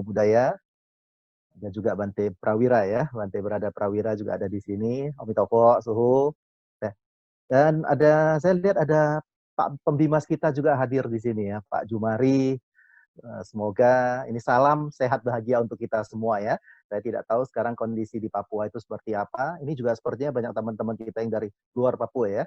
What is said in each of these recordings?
Romo Budaya, ada juga Bante Prawira ya, Bante Berada Prawira juga ada di sini, Omitofo, Suhu. Nah, dan saya lihat ada Pak Pembimas kita juga hadir di sini ya, Pak Jumari. Semoga ini salam sehat bahagia untuk kita semua ya. Saya tidak tahu sekarang kondisi di Papua itu seperti apa. Ini juga sepertinya banyak teman-teman kita yang dari luar Papua ya.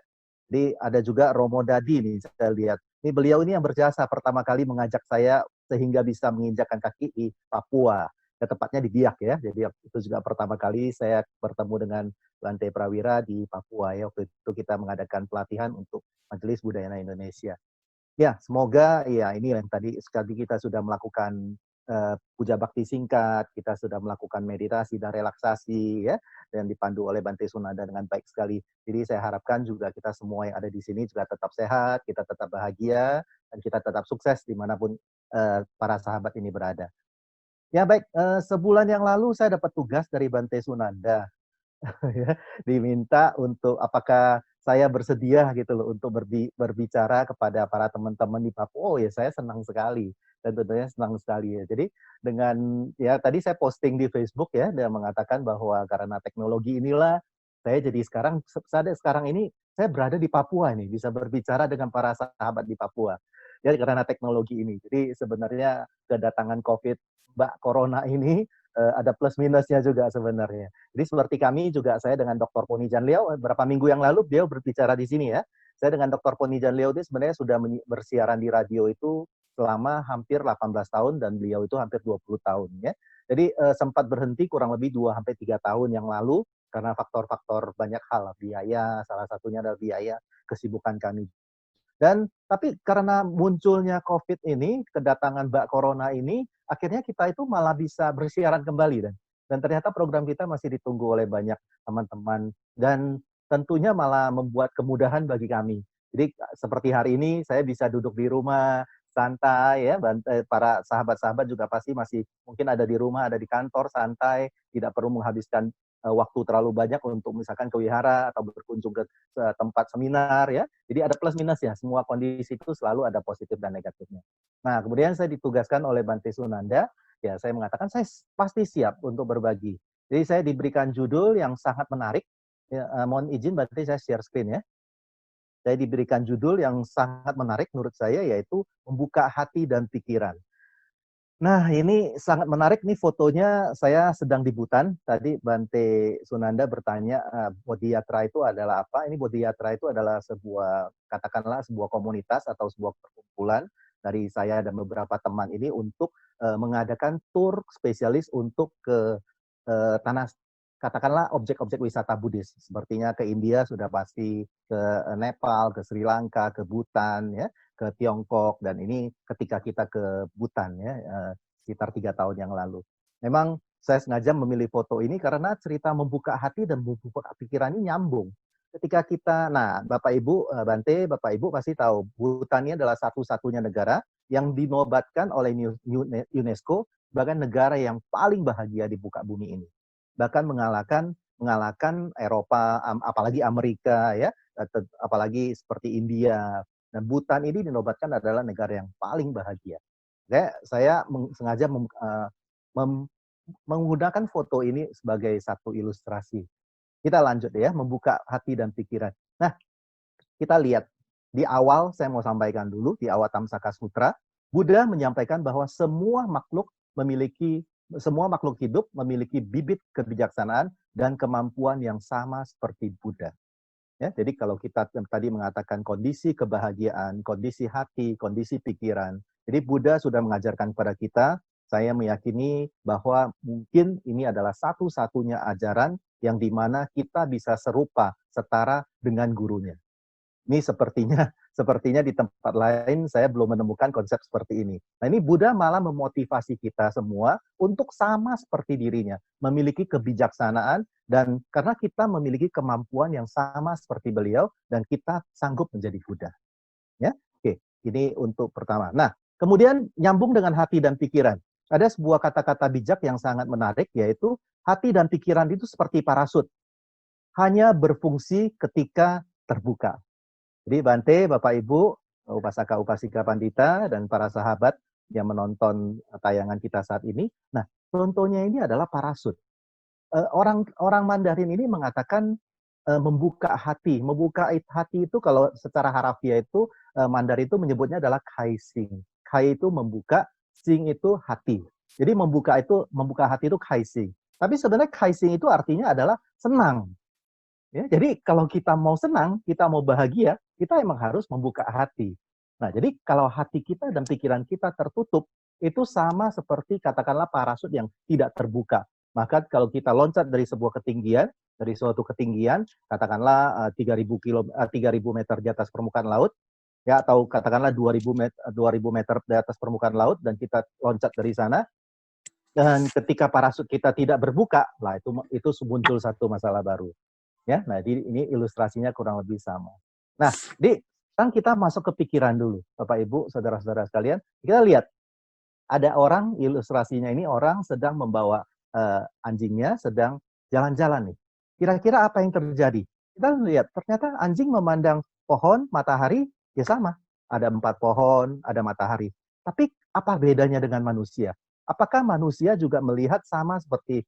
Jadi ada juga Romo Dadi nih saya lihat. Ini beliau ini yang berjasa pertama kali mengajak saya sehingga bisa menginjakkan kaki di Papua. Ya, tepatnya di Biak ya. Jadi itu juga pertama kali saya bertemu dengan Bante Prawira di Papua ya. Waktu itu kita mengadakan pelatihan untuk Majelis Budaya Indonesia. Ya, semoga ya ini yang tadi sekali kita sudah melakukan puja bakti singkat, kita sudah melakukan meditasi dan relaksasi ya, dan dipandu oleh Bante Sunada dengan baik sekali. Jadi saya harapkan juga kita semua yang ada di sini juga tetap sehat, kita tetap bahagia, dan kita tetap sukses dimanapun para sahabat ini berada. Ya baik, sebulan yang lalu saya dapat tugas dari Bante Sunanda ya, diminta untuk apakah saya bersedia gitu loh untuk berbicara kepada para teman-teman di Papua. Oh ya saya senang sekali dan tentunya senang sekali ya. Jadi dengan ya tadi saya posting di Facebook ya dan mengatakan bahwa karena teknologi inilah saya jadi sekarang ini saya berada di Papua nih bisa berbicara dengan para sahabat di Papua. Ya karena teknologi ini. Jadi sebenarnya kedatangan COVID Mbak Corona ini ada plus minusnya juga sebenarnya. Jadi seperti kami juga saya dengan Dr. Poni Janliao beberapa minggu yang lalu beliau berbicara di sini ya. Saya dengan Dr. Poni Janliao itu sebenarnya sudah bersiaran di radio itu selama hampir 18 tahun dan beliau itu hampir 20 tahun ya. Jadi sempat berhenti kurang lebih 2 sampai 3 tahun yang lalu karena faktor-faktor banyak hal, biaya, salah satunya adalah biaya, kesibukan kami. Dan tapi karena munculnya COVID ini, kedatangan Mbak Corona ini, akhirnya kita itu malah bisa bersiaran kembali dan ternyata program kita masih ditunggu oleh banyak teman-teman dan tentunya malah membuat kemudahan bagi kami. Jadi seperti hari ini saya bisa duduk di rumah santai ya, para sahabat-sahabat juga pasti masih mungkin ada di rumah, ada di kantor santai, tidak perlu menghabiskan waktu terlalu banyak untuk misalkan ke wihara atau berkunjung ke tempat seminar ya. Jadi ada plus minus ya, semua kondisi itu selalu ada positif dan negatifnya. Nah, kemudian saya ditugaskan oleh Bante Sunanda, ya saya mengatakan saya pasti siap untuk berbagi. Jadi saya diberikan judul yang sangat menarik. Ya, mohon izin Bante saya share screen ya. Saya diberikan judul yang sangat menarik menurut saya yaitu membuka hati dan pikiran. Nah, ini sangat menarik nih fotonya saya sedang di Butan. Tadi Bante Sunanda bertanya, Bodhiyatra itu adalah apa? Ini Bodhiyatra itu adalah katakanlah sebuah komunitas atau sebuah perkumpulan dari saya dan beberapa teman ini untuk mengadakan tur spesialis untuk ke tanah, katakanlah objek-objek wisata Buddhis. Sepertinya ke India sudah pasti, ke Nepal, ke Sri Lanka, ke Bhutan, ya, ke Tiongkok, dan ini ketika kita ke Bhutan ya sekitar 3 tahun yang lalu. Memang saya sengaja memilih foto ini karena cerita membuka hati dan membuka pikiran ini nyambung. Ketika kita, nah Bapak Ibu, Bante, Bapak Ibu pasti tahu, Bhutan ini adalah satu-satunya negara yang dinobatkan oleh UNESCO sebagai negara yang paling bahagia di muka bumi ini. Bahkan mengalahkan Eropa, apalagi Amerika ya, apalagi seperti India. Dan Bhutan ini dinobatkan adalah negara yang paling bahagia. Saya sengaja menggunakan foto ini sebagai satu ilustrasi. Kita lanjut ya, membuka hati dan pikiran. Nah, kita lihat di awal saya mau sampaikan dulu di awal Tamsaka Sutra, Buddha menyampaikan bahwa semua makhluk hidup memiliki bibit kebijaksanaan dan kemampuan yang sama seperti Buddha. Ya, jadi kalau kita tadi mengatakan kondisi kebahagiaan, kondisi hati, kondisi pikiran, jadi Buddha sudah mengajarkan kepada kita, saya meyakini bahwa mungkin ini adalah satu-satunya ajaran yang dimana kita bisa serupa, setara dengan gurunya. Ini sepertinya di tempat lain saya belum menemukan konsep seperti ini. Nah ini Buddha malah memotivasi kita semua untuk sama seperti dirinya, memiliki kebijaksanaan dan karena kita memiliki kemampuan yang sama seperti beliau dan kita sanggup menjadi Buddha. Ya, oke. Ini untuk pertama. Nah, kemudian nyambung dengan hati dan pikiran. Ada sebuah kata-kata bijak yang sangat menarik yaitu hati dan pikiran itu seperti parasut, hanya berfungsi ketika terbuka. Jadi Bante, Bapak Ibu, Upasaka Upasika Pandita, dan para sahabat, yang menonton tayangan kita saat ini. Nah, contohnya ini adalah parasut. Orang Mandarin ini mengatakan membuka hati. Membuka hati itu kalau secara harafiah itu Mandarin itu menyebutnya adalah kai sing. Kai itu membuka, sing itu hati. Jadi membuka hati itu kai sing. Tapi sebenarnya kai sing itu artinya adalah senang. Ya, jadi kalau kita mau senang, kita mau bahagia, kita emang harus membuka hati. Nah, jadi kalau hati kita dan pikiran kita tertutup, itu sama seperti katakanlah parasut yang tidak terbuka. Maka kalau kita loncat dari sebuah ketinggian, dari suatu ketinggian, katakanlah 3.000 meter di atas permukaan laut, ya atau katakanlah 2.000 meter di atas permukaan laut, dan kita loncat dari sana, dan ketika parasut kita tidak berbuka, lah itu muncul satu masalah baru. Ya, nah ini ilustrasinya kurang lebih sama. Nah, sekarang kita masuk ke pikiran dulu, Bapak Ibu, saudara-saudara sekalian. Kita lihat ada orang, ilustrasinya ini orang sedang membawa anjingnya sedang jalan-jalan nih. Kira-kira apa yang terjadi? Kita lihat ternyata anjing memandang pohon, matahari, ya sama. Ada 4 pohon, ada matahari. Tapi apa bedanya dengan manusia? Apakah manusia juga melihat sama seperti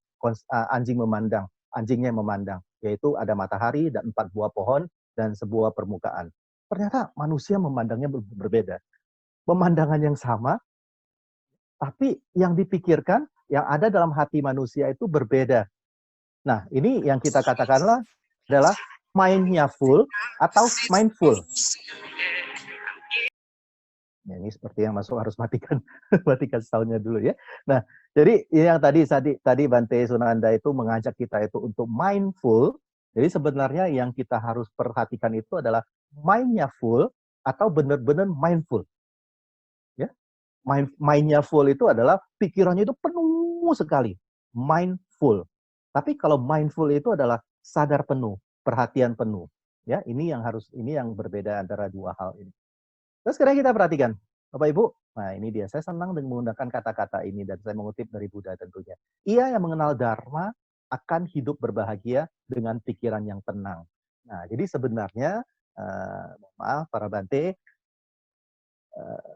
anjing memandang? Anjingnya memandang, yaitu ada matahari dan 4 buah pohon dan sebuah permukaan. Ternyata manusia memandangnya berbeda. Pemandangan yang sama, tapi yang dipikirkan, yang ada dalam hati manusia itu berbeda. Nah, ini yang kita katakanlah adalah mind-nya full atau mindful. Ya, ini seperti yang masuk harus matikan soundnya dulu ya. Nah, jadi yang tadi Bante Sunanda itu mengajak kita itu untuk mindful. Jadi sebenarnya yang kita harus perhatikan itu adalah mind-nya full atau benar-benar mindful. Ya, mind-nya full itu adalah pikirannya itu penuh sekali, mindful. Tapi kalau mindful itu adalah sadar penuh, perhatian penuh. Ya, ini yang berbeda antara dua hal ini. Terus sekarang kita perhatikan, Bapak Ibu. Nah, ini dia. Saya senang dengan menggunakan kata-kata ini dan saya mengutip dari Buddha tentunya. Ia yang mengenal Dharma akan hidup berbahagia dengan pikiran yang tenang. Nah, jadi sebenarnya, maaf para Bante,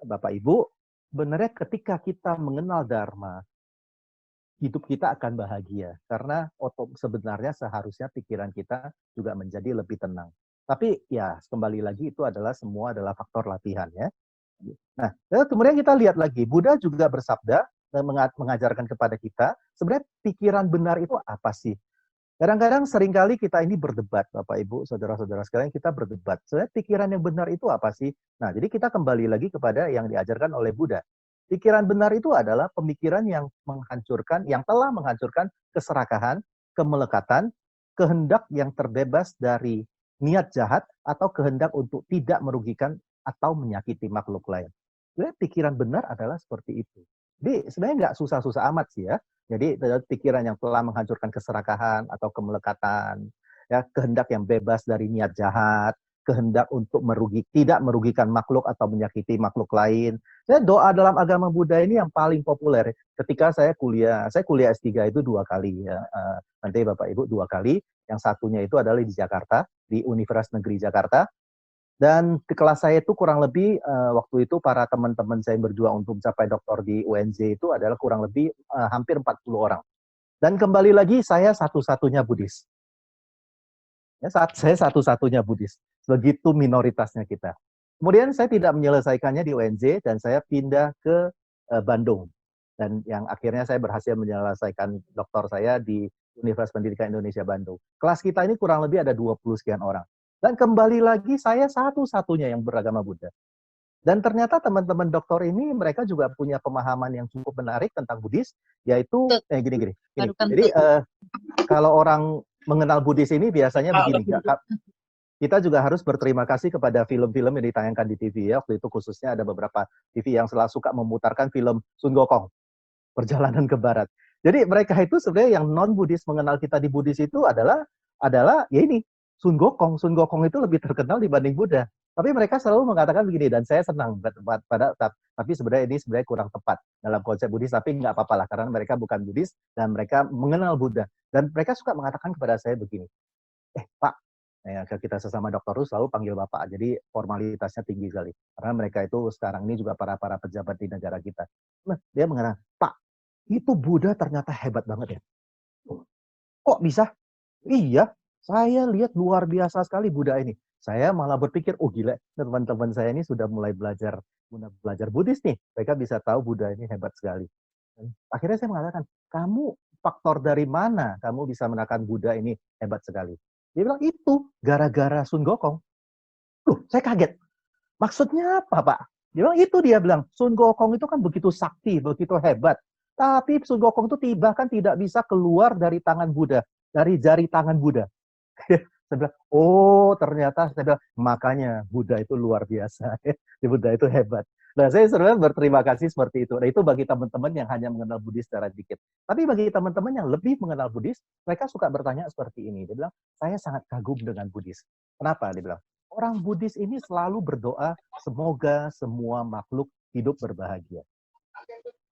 Bapak Ibu, sebenarnya ketika kita mengenal Dharma, hidup kita akan bahagia. Karena sebenarnya seharusnya pikiran kita juga menjadi lebih tenang. Tapi ya kembali lagi itu semua adalah faktor latihan ya. Nah, kemudian kita lihat lagi, Buddha juga bersabda dan mengajarkan kepada kita, sebenarnya pikiran benar itu apa sih? Kadang-kadang seringkali kita ini berdebat, Bapak Ibu, saudara-saudara sekalian, kita berdebat. Sebenarnya pikiran yang benar itu apa sih? Nah, jadi kita kembali lagi kepada yang diajarkan oleh Buddha. Pikiran benar itu adalah pemikiran yang telah menghancurkan keserakahan, kemelekatan, kehendak yang terbebas dari niat jahat, atau kehendak untuk tidak merugikan atau menyakiti makhluk lain. Sebenarnya pikiran benar adalah seperti itu. Jadi sebenarnya nggak susah-susah amat sih ya. Jadi pikiran yang telah menghancurkan keserakahan atau kemelekatan, ya kehendak yang bebas dari niat jahat, kehendak untuk tidak merugikan makhluk atau menyakiti makhluk lain. Doa dalam agama Buddha ini yang paling populer. Ketika saya kuliah S3 itu 2 kali ya. Nanti Bapak Ibu 2 kali. Yang satunya itu adalah di Jakarta, di Universitas Negeri Jakarta. Dan di kelas saya itu kurang lebih waktu itu para teman-teman saya yang berjuang untuk mencapai doktor di UNJ itu adalah kurang lebih hampir 40 orang. Dan kembali lagi saya satu-satunya Buddhis. Ya, saya satu-satunya Buddhis. Begitu minoritasnya kita. Kemudian saya tidak menyelesaikannya di UNJ dan saya pindah ke Bandung. Dan yang akhirnya saya berhasil menyelesaikan doktor saya di Universitas Pendidikan Indonesia Bandung. Kelas kita ini kurang lebih ada 20 sekian orang. Dan kembali lagi saya satu-satunya yang beragama Buddha. Dan ternyata teman-teman doktor ini mereka juga punya pemahaman yang cukup menarik tentang Buddhis, yaitu gini. Jadi kalau orang mengenal Buddhis ini biasanya begini, kita juga harus berterima kasih kepada film-film yang ditayangkan di TV ya. Waktu itu khususnya ada beberapa TV yang selalu suka memutarkan film Sun Gokong, Perjalanan ke Barat. Jadi mereka itu sebenarnya yang non-Buddhis mengenal kita di Buddhis itu adalah ya ini, Sun Gokong. Sun Gokong itu lebih terkenal dibanding Buddha. Tapi mereka selalu mengatakan begini, dan saya senang tapi sebenarnya ini kurang tepat dalam konsep Buddhis, tapi nggak apa-apa lah, karena mereka bukan Buddhis dan mereka mengenal Buddha. Dan mereka suka mengatakan kepada saya begini, Pak, Ya, kita sesama dokter itu selalu panggil Bapak, jadi formalitasnya tinggi sekali. Karena mereka itu sekarang ini juga para pejabat di negara kita. Nah, dia mengatakan, "Pak, itu Buddha ternyata hebat banget ya." Kok bisa? Iya, saya lihat luar biasa sekali Buddha ini. Saya malah berpikir, oh gila, teman-teman saya ini sudah mulai belajar Buddhis nih. Mereka bisa tahu Buddha ini hebat sekali. Akhirnya saya mengatakan, kamu faktor dari mana kamu bisa menekan Buddha ini hebat sekali? Dia bilang, itu gara-gara Sun Gokong. Loh, saya kaget. Maksudnya apa, Pak? Dia bilang, Sun Gokong itu kan begitu sakti, begitu hebat. Tapi Sun Gokong itu bahkan tidak bisa keluar dari tangan Buddha, dari jari tangan Buddha. Saya bilang, oh ternyata saya bilang, makanya Buddha itu luar biasa. Buddha itu hebat. Nah, saya sebenarnya berterima kasih seperti itu. Nah, itu bagi teman-teman yang hanya mengenal Buddhis secara dikit. Tapi bagi teman-teman yang lebih mengenal Buddhis, mereka suka bertanya seperti ini. Dia bilang, saya sangat kagum dengan Buddhis. Kenapa? Dia bilang, orang Buddhis ini selalu berdoa, semoga semua makhluk hidup berbahagia.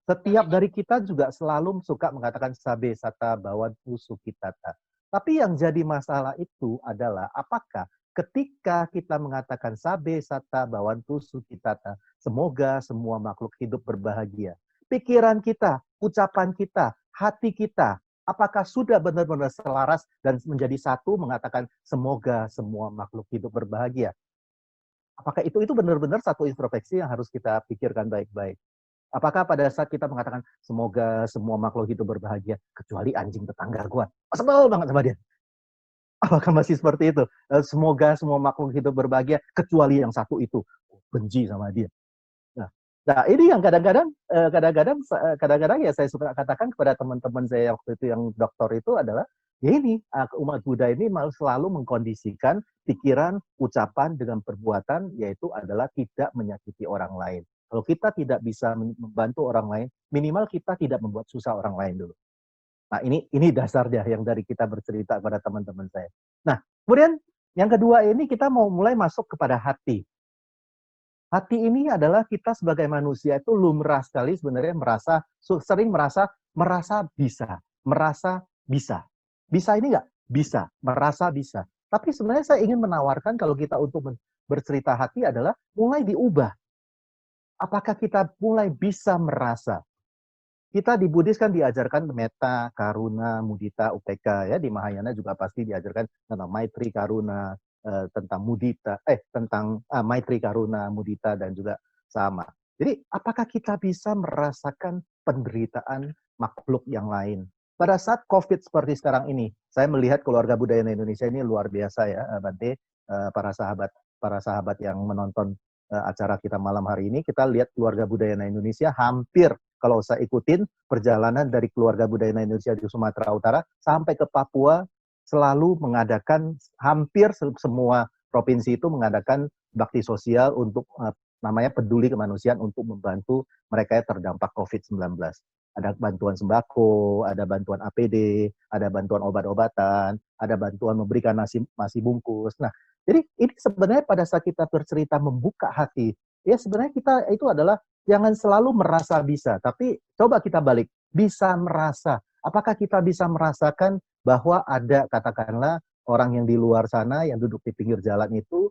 Setiap dari kita juga selalu suka mengatakan sabe sata bawantu sukitata. Tapi yang jadi masalah itu adalah apakah ketika kita mengatakan sabe sata bawantu sukitata, semoga semua makhluk hidup berbahagia. Pikiran kita, ucapan kita, hati kita, apakah sudah benar-benar selaras dan menjadi satu mengatakan semoga semua makhluk hidup berbahagia? Apakah itu benar-benar satu introspeksi yang harus kita pikirkan baik-baik? Apakah pada saat kita mengatakan, semoga semua makhluk hidup berbahagia, kecuali anjing tetangga gua. Sebel banget sama dia. Apakah masih seperti itu? Semoga semua makhluk hidup berbahagia, kecuali yang satu itu. Benci sama dia. Nah, nah ini yang kadang-kadang ya saya suka katakan kepada teman-teman saya waktu itu yang dokter itu adalah, ya ini, umat Buddha ini malah selalu mengkondisikan pikiran, ucapan dengan perbuatan, yaitu adalah tidak menyakiti orang lain. Kalau kita tidak bisa membantu orang lain, minimal kita tidak membuat susah orang lain dulu. Nah, ini dasarnya yang dari kita bercerita kepada teman-teman saya. Nah, kemudian yang kedua ini kita mau mulai masuk kepada hati. Hati ini adalah kita sebagai manusia itu lumrah sekali sebenarnya sering merasa bisa, merasa bisa. Bisa ini enggak? Bisa, merasa bisa. Tapi sebenarnya saya ingin menawarkan kalau kita untuk bercerita hati adalah mulai diubah. Apakah kita mulai bisa merasa? Kita di Buddhis kan diajarkan metta, karuna, mudita, upeka ya. Di Mahayana juga pasti diajarkan tentang maitri, karuna, tentang mudita, tentang maitri, karuna, mudita dan juga sama. Jadi apakah kita bisa merasakan penderitaan makhluk yang lain? Pada saat COVID seperti sekarang ini, saya melihat keluarga budaya Indonesia ini luar biasa ya, Bante, para sahabat yang menonton acara kita malam hari ini, kita lihat keluarga budaya Indonesia hampir, kalau saya ikutin perjalanan dari keluarga budaya Indonesia di Sumatera Utara sampai ke Papua, selalu mengadakan, hampir semua provinsi itu mengadakan bakti sosial untuk namanya peduli kemanusiaan untuk membantu mereka yang terdampak COVID-19. Ada bantuan sembako, ada bantuan APD, ada bantuan obat-obatan, ada bantuan memberikan nasi bungkus. Nah, jadi ini sebenarnya pada saat kita bercerita membuka hati, ya sebenarnya kita itu adalah jangan selalu merasa bisa, tapi coba kita balik, bisa merasa. Apakah kita bisa merasakan bahwa ada katakanlah orang yang di luar sana yang duduk di pinggir jalan itu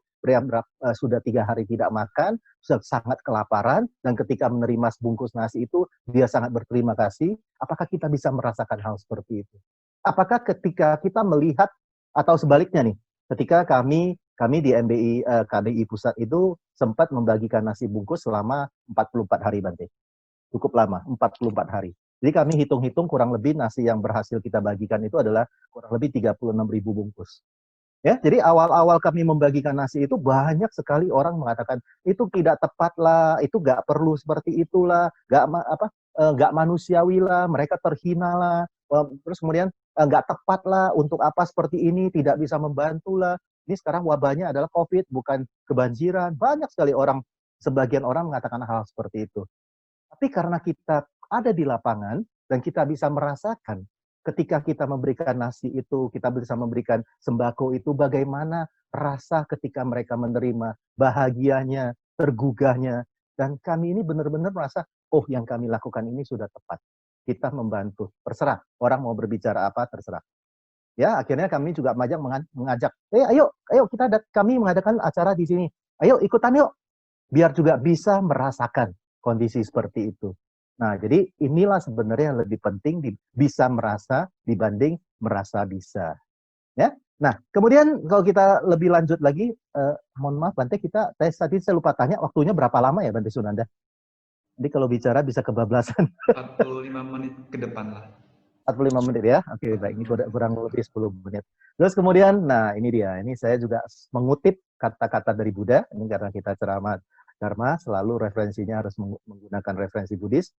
sudah 3 hari tidak makan, sudah sangat kelaparan, dan ketika menerima sebungkus nasi itu dia sangat berterima kasih. Apakah kita bisa merasakan hal seperti itu? Apakah ketika kita melihat atau sebaliknya nih, ketika kami di MBI KDI Pusat itu sempat membagikan nasi bungkus selama 44 hari, Bante. Cukup lama, 44 hari. Jadi kami hitung-hitung kurang lebih nasi yang berhasil kita bagikan itu adalah kurang lebih 36.000 bungkus. Ya, jadi awal-awal kami membagikan nasi itu banyak sekali orang mengatakan itu tidak tepat lah, itu nggak perlu seperti itulah, nggak manusiawi lah, mereka terhina lah, terus kemudian nggak tepat lah untuk apa seperti ini, tidak bisa membantu lah. Ini sekarang wabahnya adalah COVID, bukan kebanjiran. Banyak sekali sebagian orang mengatakan hal seperti itu. Tapi karena kita ada di lapangan dan kita bisa merasakan ketika kita memberikan nasi itu, kita bisa memberikan sembako itu, bagaimana rasa ketika mereka menerima, bahagianya, tergugahnya. Dan kami ini benar-benar merasa, oh yang kami lakukan ini sudah tepat. Kita membantu, terserah. Orang mau berbicara apa, terserah. Ya, akhirnya kami juga mengajak, ayo kami mengadakan acara di sini. Ayo ikutan yuk, biar juga bisa merasakan kondisi seperti itu. Nah, jadi inilah sebenarnya yang lebih penting bisa merasa dibanding merasa bisa. Ya. Nah, kemudian kalau kita lebih lanjut lagi, mohon maaf Bante, tadi saya lupa tanya waktunya berapa lama ya Bante Sunanda? Jadi kalau bicara bisa kebablasan. 45 menit ke depan lah. 45 menit ya. Oke, baik. Ini kurang lebih 10 menit. Terus kemudian, nah ini dia. Ini saya juga mengutip kata-kata dari Buddha. Ini karena kita ceramah Dharma, selalu referensinya harus menggunakan referensi Buddhis.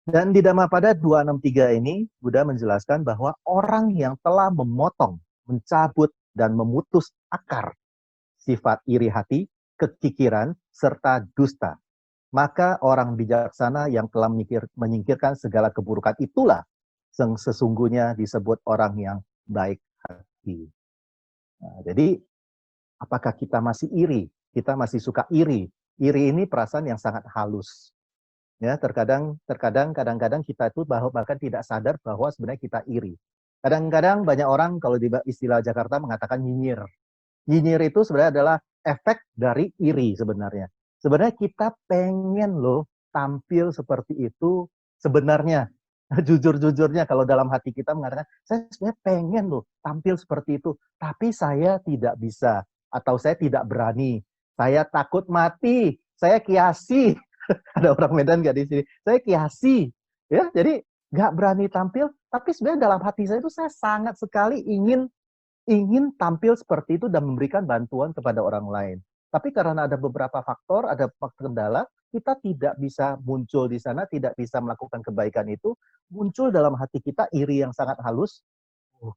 Dan di Dhammapada 263 ini, Buddha menjelaskan bahwa orang yang telah memotong, mencabut, dan memutus akar sifat iri hati, kekikiran, serta dusta, maka orang bijaksana yang telah menyingkirkan segala keburukan itulah yang sesungguhnya disebut orang yang baik hati. Nah, jadi, apakah kita masih iri? Kita masih suka iri. Iri ini perasaan yang sangat halus. Ya, kadang-kadang kita itu bahkan tidak sadar bahwa sebenarnya kita iri. Kadang-kadang banyak orang kalau di istilah Jakarta mengatakan nyinyir. Nyinyir itu sebenarnya adalah efek dari iri sebenarnya. Sebenarnya kita pengen loh tampil seperti itu sebenarnya. Jujur-jujurnya kalau dalam hati kita mengatakan, saya sebenarnya pengen loh tampil seperti itu, tapi saya tidak bisa atau saya tidak berani. Saya takut mati, saya kiasi. Ada orang Medan nggak di sini? Saya kiasi. Ya, jadi nggak berani tampil, tapi sebenarnya dalam hati saya itu saya sangat sekali ingin tampil seperti itu dan memberikan bantuan kepada orang lain. Tapi karena ada beberapa faktor, ada kendala, kita tidak bisa muncul di sana, tidak bisa melakukan kebaikan itu, muncul dalam hati kita iri yang sangat halus.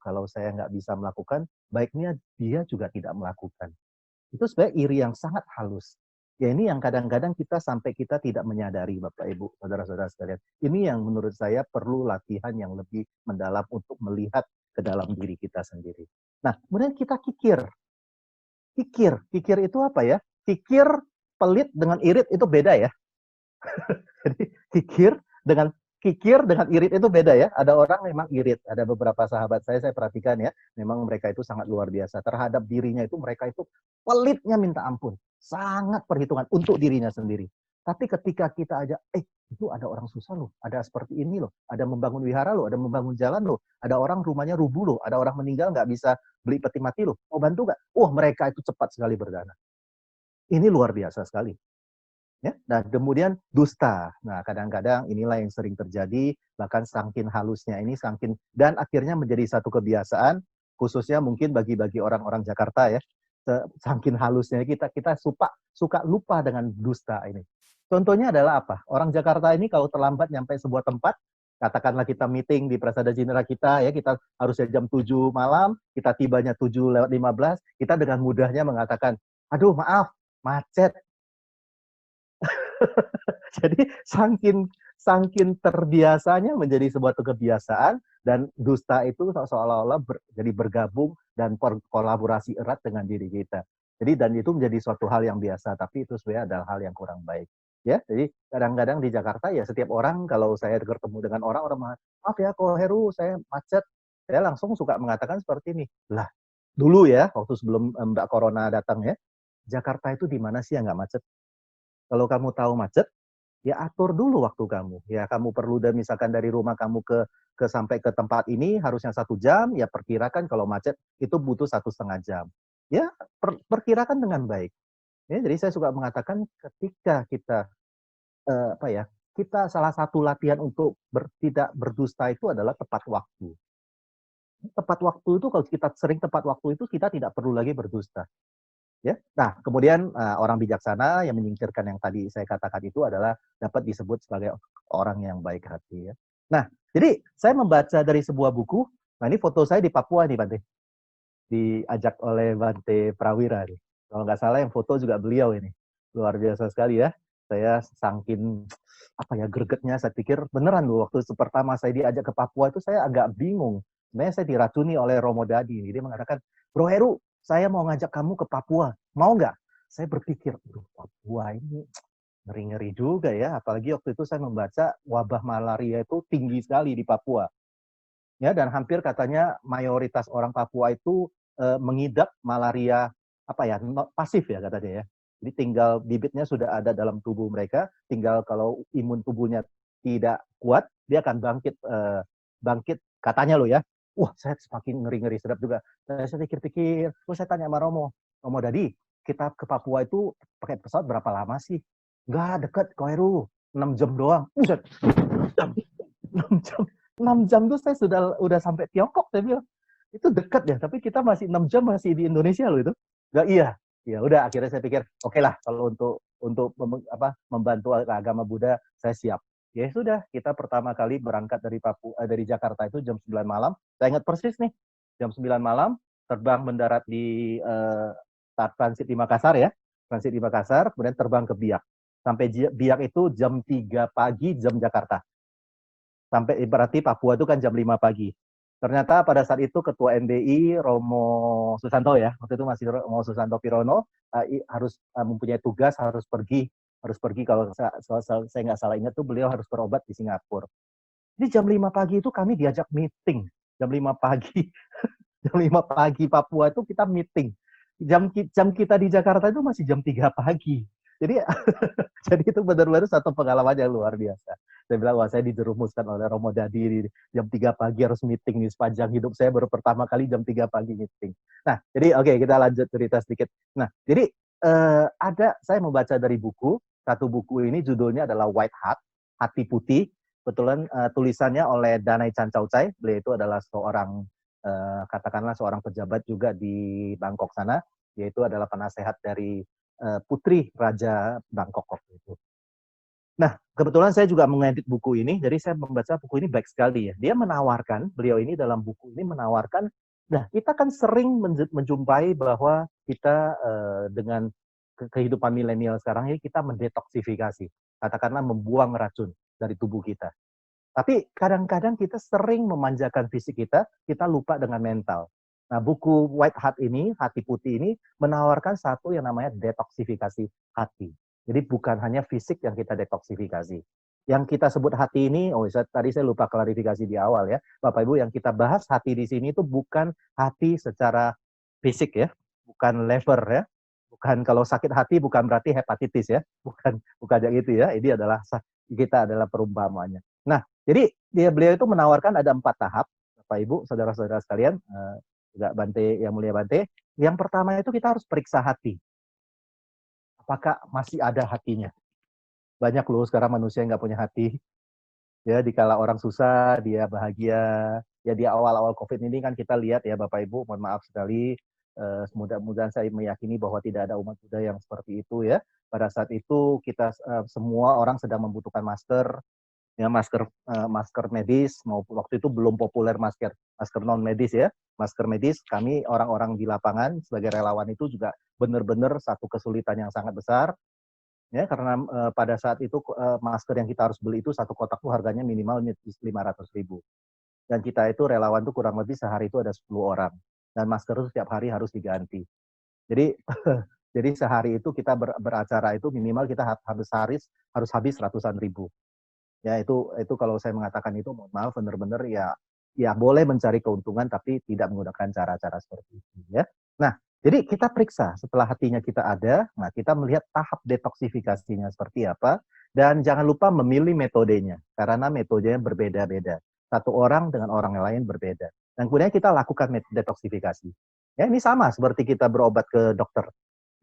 Kalau saya nggak bisa melakukan, baiknya dia juga tidak melakukan. Itu sebenarnya iri yang sangat halus. Ya ini yang kadang-kadang kita tidak menyadari, Bapak Ibu, saudara-saudara sekalian. Ini yang menurut saya perlu latihan yang lebih mendalam untuk melihat ke dalam diri kita sendiri. Nah, kemudian kita kikir. Kikir itu apa ya? Kikir, pelit dengan irit itu beda ya. Jadi kikir dengan irit itu beda ya. Ada orang memang irit. Ada beberapa sahabat saya perhatikan ya. Memang mereka itu sangat luar biasa. Terhadap dirinya itu mereka itu pelitnya minta ampun. Sangat perhitungan untuk dirinya sendiri. Tapi ketika kita aja, itu ada orang susah loh. Ada seperti ini loh. Ada membangun wihara loh. Ada membangun jalan loh. Ada orang rumahnya rubuh loh. Ada orang meninggal nggak bisa beli peti mati loh. Mau bantu nggak? Mereka itu cepat sekali berdana. Ini luar biasa sekali. Ya, dan kemudian dusta. Nah, kadang-kadang inilah yang sering terjadi, bahkan saking halusnya ini, dan akhirnya menjadi satu kebiasaan, khususnya mungkin bagi orang-orang Jakarta ya, saking halusnya kita suka lupa dengan dusta ini. Contohnya adalah apa? Orang Jakarta ini kalau terlambat nyampe sebuah tempat, katakanlah kita meeting di Prasada Jinera kita ya, kita harusnya jam 7 malam, kita tibanya 7:15, kita dengan mudahnya mengatakan, aduh maaf, macet. Jadi saking terbiasanya menjadi sebuah kebiasaan dan dusta itu seolah-olah jadi bergabung dan berkolaborasi erat dengan diri kita. Jadi dan itu menjadi suatu hal yang biasa, tapi itu sebenarnya adalah hal yang kurang baik. Ya, jadi kadang-kadang di Jakarta ya setiap orang kalau saya bertemu dengan orang maaf ya Ko Heru, saya macet. Saya langsung suka mengatakan seperti ini. Lah, dulu ya waktu sebelum Mbak Corona datang ya, Jakarta itu di mana sih yang nggak macet? Kalau kamu tahu macet, ya atur dulu waktu kamu. Ya kamu perlu misalkan dari rumah kamu ke sampai ke tempat ini harusnya 1 jam, ya perkirakan kalau macet itu butuh 1,5 jam. Ya perkirakan dengan baik. Ya, jadi saya suka mengatakan ketika kita kita salah satu latihan untuk tidak berdusta itu adalah tepat waktu. Tepat waktu itu kalau kita sering tepat waktu itu kita tidak perlu lagi berdusta. Ya. Nah, kemudian orang bijaksana yang menyingkirkan yang tadi saya katakan itu adalah dapat disebut sebagai orang yang baik hati. Ya. Nah, jadi saya membaca dari sebuah buku. Nah, ini foto saya di Papua nih, Bante. Diajak oleh Bante Prawira nih. Kalau nggak salah yang foto juga beliau ini. Luar biasa sekali ya. Saya saking gregetnya, saya pikir beneran loh waktu pertama saya diajak ke Papua itu saya agak bingung. Sebenarnya saya diracuni oleh Romo Dadi. Dia mengatakan, Bro Heru, saya mau ngajak kamu ke Papua. Mau nggak? Saya berpikir, Papua ini ngeri-ngeri juga ya. Apalagi waktu itu saya membaca wabah malaria itu tinggi sekali di Papua. Ya, dan hampir katanya mayoritas orang Papua itu mengidap malaria apa ya, pasif ya katanya ya. Jadi tinggal bibitnya sudah ada dalam tubuh mereka, tinggal kalau imun tubuhnya tidak kuat, dia akan bangkit katanya loh ya. Wah, saya semakin ngeri-ngeri sedap juga. Saya pikir-pikir, terus saya tanya sama Romo Dadi, kita ke Papua itu pakai pesawat berapa lama sih? Nggak deket, Koiru, 6 jam doang. Buset, 6 jam. 6 jam tuh saya udah sampai Tiongkok, saya bilang. Itu dekat ya, tapi kita masih 6 jam masih di Indonesia loh itu. Nggak iya. Ya udah akhirnya saya pikir, oke lah kalau untuk membantu agama Buddha saya siap. Ya sudah, kita pertama kali berangkat dari dari Jakarta itu jam 9 malam. Saya ingat persis nih, jam 9 malam terbang mendarat di transit di Makassar ya. Transit di Makassar, kemudian terbang ke Biak. Sampai Biak itu jam 3 pagi jam Jakarta. Sampai berarti Papua itu kan jam 5 pagi. Ternyata pada saat itu Ketua MBI Romo Susanto ya, waktu itu masih Romo Susanto Pirono harus mempunyai tugas harus pergi kalau saya nggak salah ingat tuh beliau harus berobat di Singapura. Jadi jam 5 pagi itu kami diajak meeting. Jam 5 pagi, jam 5 pagi Papua itu kita meeting. Jam kita di Jakarta itu masih jam 3 pagi. Jadi jadi itu benar-benar satu pengalaman yang luar biasa. Saya bilang, wah saya dijerumuskan oleh Romo Dadi di jam 3 pagi harus meeting nih. Sepanjang hidup saya baru pertama kali jam 3 pagi meeting. Nah, jadi oke, kita lanjut cerita sedikit. Nah, jadi saya membaca dari buku. Satu buku ini judulnya adalah White Heart, Hati Putih. Kebetulan tulisannya oleh Danai Chancaucai. Beliau itu adalah seorang katakanlah seorang pejabat juga di Bangkok sana. Yaitu adalah penasehat dari Putri Raja Bangkok waktu itu. Nah, kebetulan saya juga mengedit buku ini, jadi saya membaca buku ini baik sekali ya. Dia menawarkan, beliau ini dalam buku ini menawarkan, nah kita kan sering menjumpai bahwa kita dengan kehidupan milenial sekarang ini kita mendetoksifikasi, katakanlah membuang racun dari tubuh kita. Tapi kadang-kadang kita sering memanjakan fisik kita lupa dengan mental. Nah, buku White Heart ini, Hati Putih ini, menawarkan satu yang namanya detoksifikasi hati. Jadi bukan hanya fisik yang kita detoksifikasi. Yang kita sebut hati ini, tadi saya lupa klarifikasi di awal ya. Bapak Ibu, yang kita bahas hati di sini itu bukan hati secara fisik ya. Bukan liver ya. Bukan kalau sakit hati bukan berarti hepatitis ya. Bukan yang itu ya. Ini adalah kita adalah perumpamannya. Nah, jadi beliau itu menawarkan ada 4 tahap, Bapak Ibu, saudara-saudara sekalian, juga Bante, yang mulia Bante. Yang pertama itu kita harus periksa hati. Apakah masih ada hatinya? Banyak loh sekarang manusia yang nggak punya hati. Ya, dikala orang susah, dia bahagia. Ya, di awal-awal COVID ini kan kita lihat ya Bapak Ibu, mohon maaf sekali, mudah-mudahan saya meyakini bahwa tidak ada umat Buddha yang seperti itu ya. Pada saat itu kita semua orang sedang membutuhkan masker, ya masker medis, maupun waktu itu belum populer masker non medis ya, masker medis. Kami orang-orang di lapangan sebagai relawan itu juga benar-benar satu kesulitan yang sangat besar ya, karena pada saat itu masker yang kita harus beli itu satu kotak tuh harganya minimal 500.000 dan kita itu relawan tuh kurang lebih sehari itu ada 10 orang dan masker itu setiap hari harus diganti. Jadi jadi sehari itu kita beracara itu minimal kita harus habis ratusan ribu. Ya itu kalau saya mengatakan itu mohon maaf benar-benar ya boleh mencari keuntungan tapi tidak menggunakan cara-cara seperti itu ya. Nah, jadi kita periksa setelah hatinya kita ada, nah kita melihat tahap detoksifikasinya seperti apa dan jangan lupa memilih metodenya karena metodenya berbeda-beda. Satu orang dengan orang lain berbeda. Dan kemudian kita lakukan detoksifikasi. Ya, ini sama seperti kita berobat ke dokter.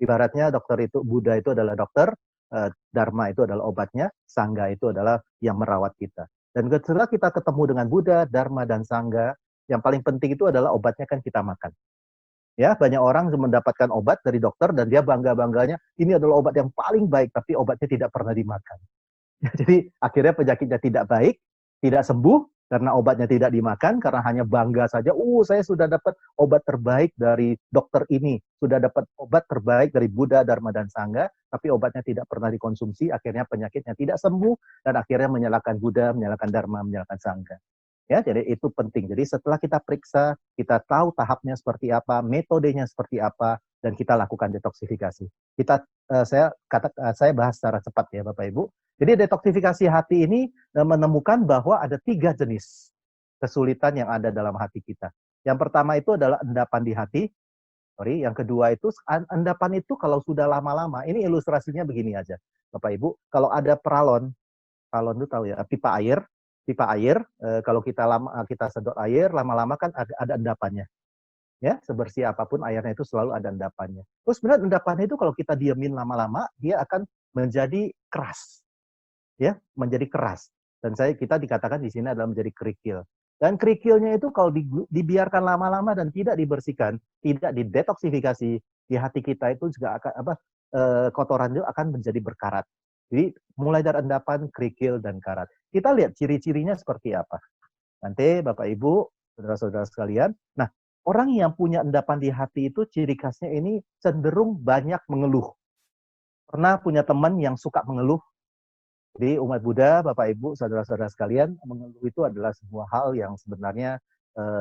Ibaratnya dokter itu Buddha itu adalah dokter, Dharma itu adalah obatnya, Sangga itu adalah yang merawat kita. Dan setelah kita ketemu dengan Buddha, Dharma, dan Sangga, yang paling penting itu adalah obatnya kan kita makan. Ya, banyak orang mendapatkan obat dari dokter dan dia bangga-bangganya, ini adalah obat yang paling baik, tapi obatnya tidak pernah dimakan. Jadi akhirnya penyakitnya tidak baik, tidak sembuh, karena obatnya tidak dimakan, karena hanya bangga saja, saya sudah dapat obat terbaik dari dokter ini, sudah dapat obat terbaik dari Buddha, Dharma, dan Sangga, tapi obatnya tidak pernah dikonsumsi, akhirnya penyakitnya tidak sembuh, dan akhirnya menyalahkan Buddha, menyalahkan Dharma, menyalahkan Sangga. Ya, jadi itu penting. Jadi setelah kita periksa, kita tahu tahapnya seperti apa, metodenya seperti apa, dan kita lakukan detoksifikasi. Saya bahas secara cepat ya Bapak Ibu. Jadi detoksifikasi hati ini menemukan bahwa ada 3 jenis. kesulitan yang ada dalam hati kita. Yang pertama itu adalah endapan di hati. Sorry, yang kedua itu endapan itu kalau sudah lama-lama, ini ilustrasinya begini aja, Bapak Ibu. Kalau ada peralon itu tahu ya, pipa air. Kalau kita sedot air, lama-lama kan ada endapannya. Ya, sebersih apapun airnya itu selalu ada endapannya. Terus sebenarnya endapannya itu kalau kita diamin lama-lama, dia akan menjadi keras. Ya, menjadi keras. Dan kita dikatakan di sini adalah menjadi kerikil. Dan kerikilnya itu kalau dibiarkan lama-lama dan tidak dibersihkan, tidak didetoksifikasi, di hati kita itu juga akan kotoran itu akan menjadi berkarat. Jadi mulai dari endapan, kerikil, dan karat. Kita lihat ciri-cirinya seperti apa. Nanti Bapak Ibu, saudara-saudara sekalian, nah orang yang punya endapan di hati itu ciri khasnya ini cenderung banyak mengeluh. Pernah punya teman yang suka mengeluh? Jadi umat Buddha, Bapak Ibu, saudara-saudara sekalian, mengeluh itu adalah sebuah hal yang sebenarnya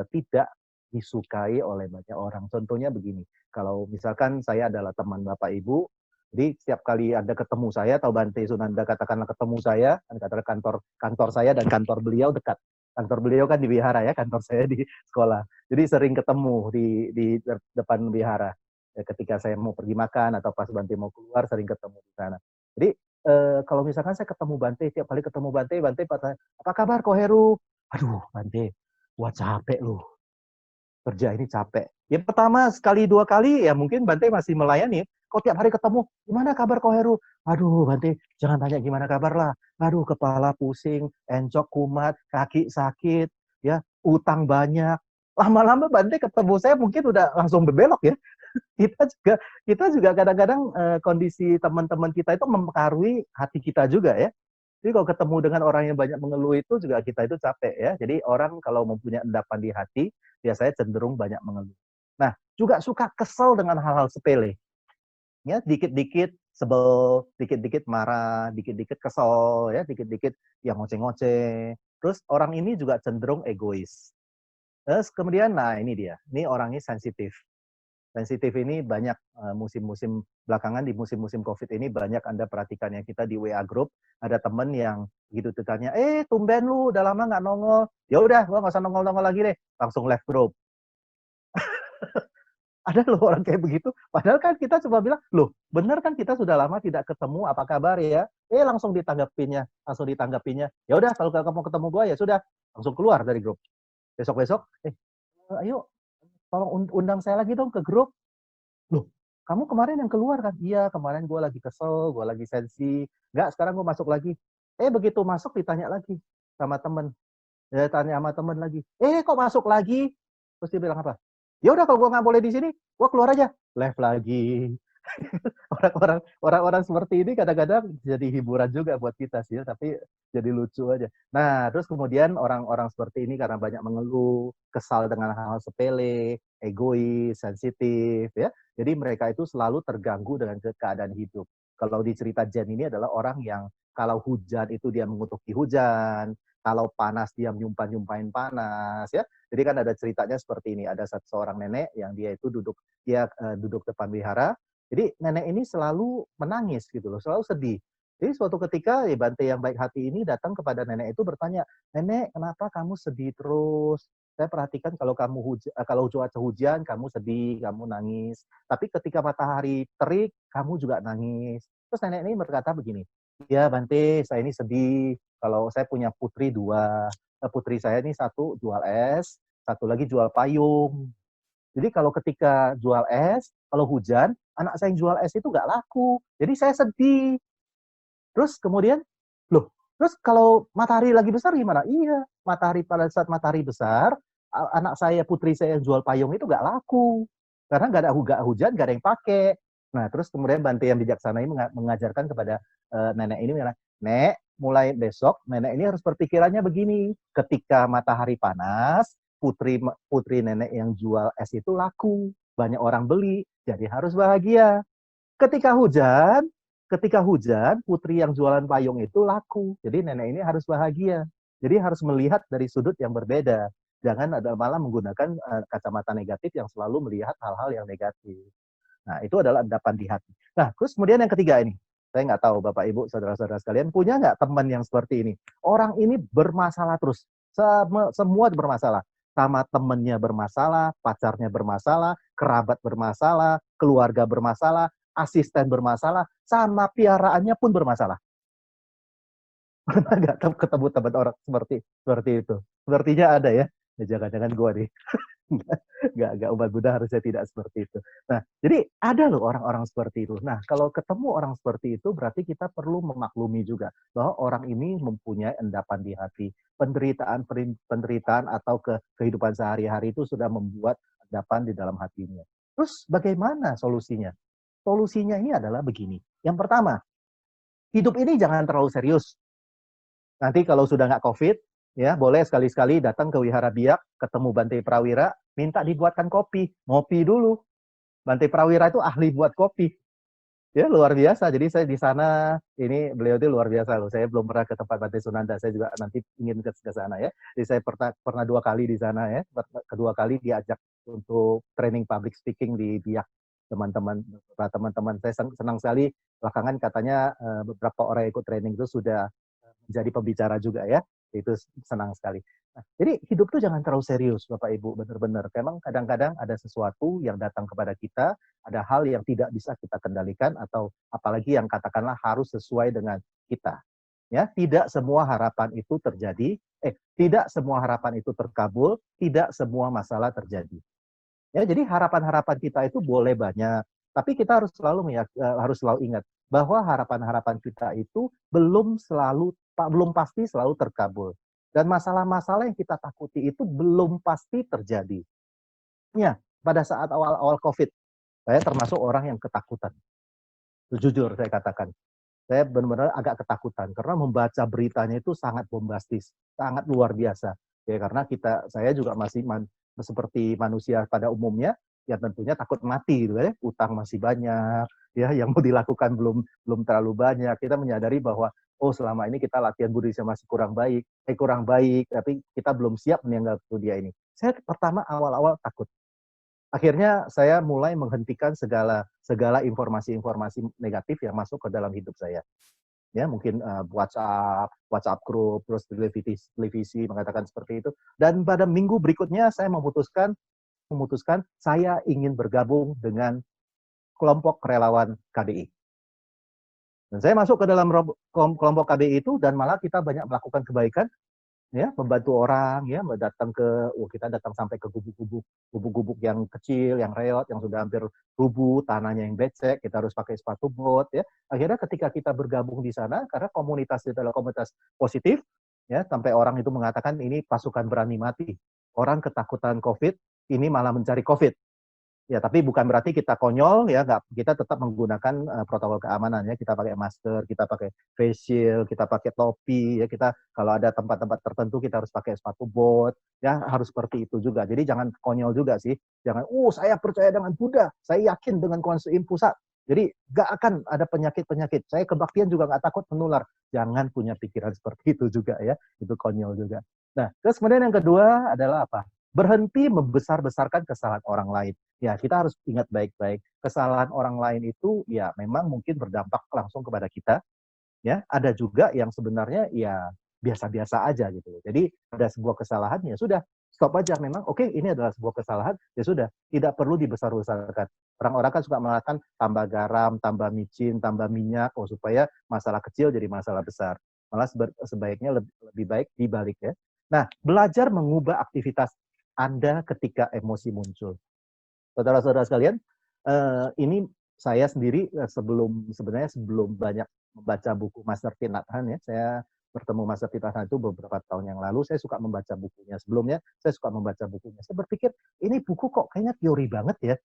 tidak disukai oleh banyak orang. Contohnya begini, kalau misalkan saya adalah teman Bapak Ibu, jadi setiap kali Anda ketemu saya, atau Bante Sunanda katakanlah ketemu saya, katakanlah kantor saya dan kantor beliau dekat. Kantor beliau kan di wihara ya, kantor saya di sekolah. Jadi sering ketemu di depan wihara. Ketika saya mau pergi makan atau pas Bante mau keluar, sering ketemu di sana. Jadi kalau misalkan saya ketemu Bante, tiap kali ketemu Bante bertanya, apa kabar Ko Heru? Aduh, Bante, wah capek loh. Kerja ini capek. Ya pertama, sekali dua kali, ya mungkin Bante masih melayani. Kok tiap hari ketemu, gimana kabar Ko Heru? Aduh, Bante, jangan tanya gimana kabar lah. Aduh, kepala pusing, encok kumat, kaki sakit, ya utang banyak. Lama-lama Bante ketemu saya mungkin udah langsung berbelok ya. Kita juga kadang-kadang kondisi teman-teman kita itu mempengaruhi hati kita juga ya. Jadi kalau ketemu dengan orang yang banyak mengeluh itu juga kita itu capek ya. Jadi orang kalau mempunyai endapan di hati, biasanya cenderung banyak mengeluh. Nah, juga suka kesel dengan hal-hal sepele. Ya, dikit-dikit sebel, dikit-dikit marah, dikit-dikit kesel, ya, dikit-dikit yang ngoceh-ngoceh. Terus orang ini juga cenderung egois. Terus kemudian, nah ini dia, ini orangnya sensitif. Sensitif ini banyak musim-musim belakangan, di musim-musim COVID ini banyak Anda perhatikan ya, kita di WA group ada temen yang gitu ditanya, tumben lu udah lama nggak nongol. Ya udah, gua nggak usah nongol-nongol lagi deh, langsung left group. Ada loh orang kayak begitu. Padahal kan kita coba bilang, loh bener kan kita sudah lama tidak ketemu, apa kabar ya? Langsung ditanggapinya. Ya udah, kalau kamu ketemu gua ya sudah, langsung keluar dari grup. Besok-besok, ayo tolong undang saya lagi dong ke grup. Loh, kamu kemarin yang keluar kan? Iya, kemarin gue lagi kesel, gue lagi sensi. Enggak, sekarang gue masuk lagi. Begitu masuk ditanya lagi sama temen. Ya, tanya sama temen lagi. Kok masuk lagi? Terus dia bilang apa? Ya udah kalau gue nggak boleh di sini, gue keluar aja. Left lagi. Orang-orang seperti ini kadang-kadang jadi hiburan juga buat kita sih, tapi jadi lucu aja. Nah, terus kemudian orang-orang seperti ini karena banyak mengeluh, kesal dengan hal-hal sepele, egois, sensitif, ya. Jadi mereka itu selalu terganggu dengan keadaan hidup. Kalau di cerita Jen ini adalah orang yang kalau hujan itu dia mengutuki hujan, kalau panas dia nyumpain panas, ya. Jadi kan ada ceritanya seperti ini, ada seorang nenek yang dia duduk depan wihara. Jadi nenek ini selalu menangis gitu loh, selalu sedih. Jadi suatu ketika Bante yang baik hati ini datang kepada nenek itu bertanya, "Nenek, kenapa kamu sedih terus? Saya perhatikan kalau cuaca hujan kamu sedih, kamu nangis. Tapi ketika matahari terik, kamu juga nangis." Terus nenek ini berkata begini, "Ya Bante, saya ini sedih. Kalau saya punya putri dua. Putri saya ini satu jual es, satu lagi jual payung. Jadi kalau ketika jual es, kalau hujan, anak saya yang jual es itu nggak laku. Jadi saya sedih. Terus kemudian, loh, terus kalau matahari lagi besar gimana? Iya, pada saat matahari besar, anak saya, putri saya yang jual payung itu nggak laku. Karena nggak ada hujan, nggak ada yang pakai. Nah, terus kemudian Bante yang bijaksana ini mengajarkan kepada nenek ini, Nek, mulai besok nenek ini harus berpikirannya begini. Ketika matahari panas, putri nenek yang jual es itu laku. Banyak orang beli, jadi harus bahagia. Ketika hujan, putri yang jualan payung itu laku. Jadi nenek ini harus bahagia. Jadi harus melihat dari sudut yang berbeda. Jangan malah menggunakan kacamata negatif yang selalu melihat hal-hal yang negatif. Nah, itu adalah endapan di hati. Nah, terus kemudian yang ketiga ini. Saya nggak tahu Bapak, Ibu, saudara-saudara sekalian, punya nggak teman yang seperti ini? Orang ini bermasalah terus. Semua bermasalah. Sama temennya bermasalah, pacarnya bermasalah, kerabat bermasalah, keluarga bermasalah, asisten bermasalah, sama piaraannya pun bermasalah. Pernah nggak ketemu teman orang seperti itu? Sepertinya ada ya. Ya jangan-jangan gue nih. Nggak umat Buddha harusnya tidak seperti itu. Nah, jadi ada loh orang-orang seperti itu. Nah, kalau ketemu orang seperti itu, berarti kita perlu memaklumi juga bahwa orang ini mempunyai endapan di hati. Penderitaan atau kehidupan sehari-hari itu sudah membuat endapan di dalam hatinya. Terus bagaimana solusinya? Solusinya ini adalah begini. Yang pertama, hidup ini jangan terlalu serius. Nanti kalau sudah nggak COVID, ya boleh sekali-sekali datang ke Wihara Biak, ketemu Bante Prawira, minta dibuatkan kopi, ngopi dulu. Bante Prawira itu ahli buat kopi. Ya luar biasa. Jadi saya di sana, ini beliau itu luar biasa loh. Saya belum pernah ke tempat Bante Sunanda. Saya juga nanti ingin ke sana ya. Jadi saya pernah 2 kali di sana ya. Kedua kali diajak untuk training public speaking di Biak. Teman-teman saya senang sekali. Belakangan katanya beberapa orang yang ikut training itu sudah jadi pembicara juga ya. Itu senang sekali. Nah, jadi hidup tuh jangan terlalu serius Bapak Ibu, benar-benar. Memang kadang-kadang ada sesuatu yang datang kepada kita, ada hal yang tidak bisa kita kendalikan atau apalagi yang katakanlah harus sesuai dengan kita. Ya, tidak semua harapan itu terjadi, tidak semua harapan itu terkabul, tidak semua masalah terjadi. Ya, jadi harapan-harapan kita itu boleh banyak, tapi kita harus selalu ingat bahwa harapan-harapan kita itu belum pasti selalu terkabul. Dan masalah-masalah yang kita takuti itu belum pasti terjadi. Ya, pada saat awal-awal COVID, saya termasuk orang yang ketakutan. Jujur saya katakan, saya benar-benar agak ketakutan karena membaca beritanya itu sangat bombastis, sangat luar biasa. Ya karena saya juga masih seperti manusia pada umumnya, ya tentunya takut mati gitu ya. Utang masih banyak, ya yang mau dilakukan belum terlalu banyak. Kita menyadari bahwa selama ini kita latihan Buddhisnya masih kurang baik, tapi kita belum siap meninggal dunia ini. Saya pertama awal-awal takut. Akhirnya saya mulai menghentikan segala informasi-informasi negatif yang masuk ke dalam hidup saya. Ya mungkin WhatsApp group, terus televisi mengatakan seperti itu. Dan pada minggu berikutnya saya memutuskan saya ingin bergabung dengan kelompok relawan KDI. Dan saya masuk ke dalam kelompok KDI itu dan malah kita banyak melakukan kebaikan, ya membantu orang, ya kita datang sampai ke gubuk-gubuk yang kecil, yang reot, yang sudah hampir rubuh, tanahnya yang becek, kita harus pakai sepatu bot, ya. Akhirnya ketika kita bergabung di sana, karena komunitas itu adalah komunitas positif, ya sampai orang itu mengatakan ini pasukan berani mati. Orang ketakutan COVID, ini malah mencari COVID. Ya, tapi bukan berarti kita konyol ya, kita tetap menggunakan protokol keamanan ya. Kita pakai masker, kita pakai face shield, kita pakai topi ya. Kita kalau ada tempat-tempat tertentu kita harus pakai sepatu bot ya, harus seperti itu juga. Jadi jangan konyol juga sih. Jangan, saya percaya dengan Buddha, saya yakin dengan Kuan Im Pusat. Jadi nggak akan ada penyakit-penyakit. Saya kebaktian juga nggak takut menular. Jangan punya pikiran seperti itu juga ya. Itu konyol juga. Nah, terus kemudian yang kedua adalah apa? Berhenti membesar-besarkan kesalahan orang lain. Ya, kita harus ingat baik-baik. Kesalahan orang lain itu ya memang mungkin berdampak langsung kepada kita. Ya, ada juga yang sebenarnya ya biasa-biasa aja gitu. Jadi ada sebuah kesalahan ya sudah stop aja memang. Oke, ini adalah sebuah kesalahan ya sudah, tidak perlu dibesar-besarkan. Orang-orang kan suka mengatakan tambah garam, tambah micin, tambah minyak supaya masalah kecil jadi masalah besar. Malah sebaiknya lebih baik dibalik ya. Nah, belajar mengubah aktivitas Anda ketika emosi muncul. Saudara-saudara sekalian, ini saya sendiri sebenarnya sebelum banyak membaca buku Master Thich Nhat Hanh ya, saya bertemu Master Thich Nhat Hanh itu beberapa tahun yang lalu, saya suka membaca bukunya. Sebelumnya saya suka membaca bukunya. Saya berpikir, ini buku kok kayaknya teori banget ya.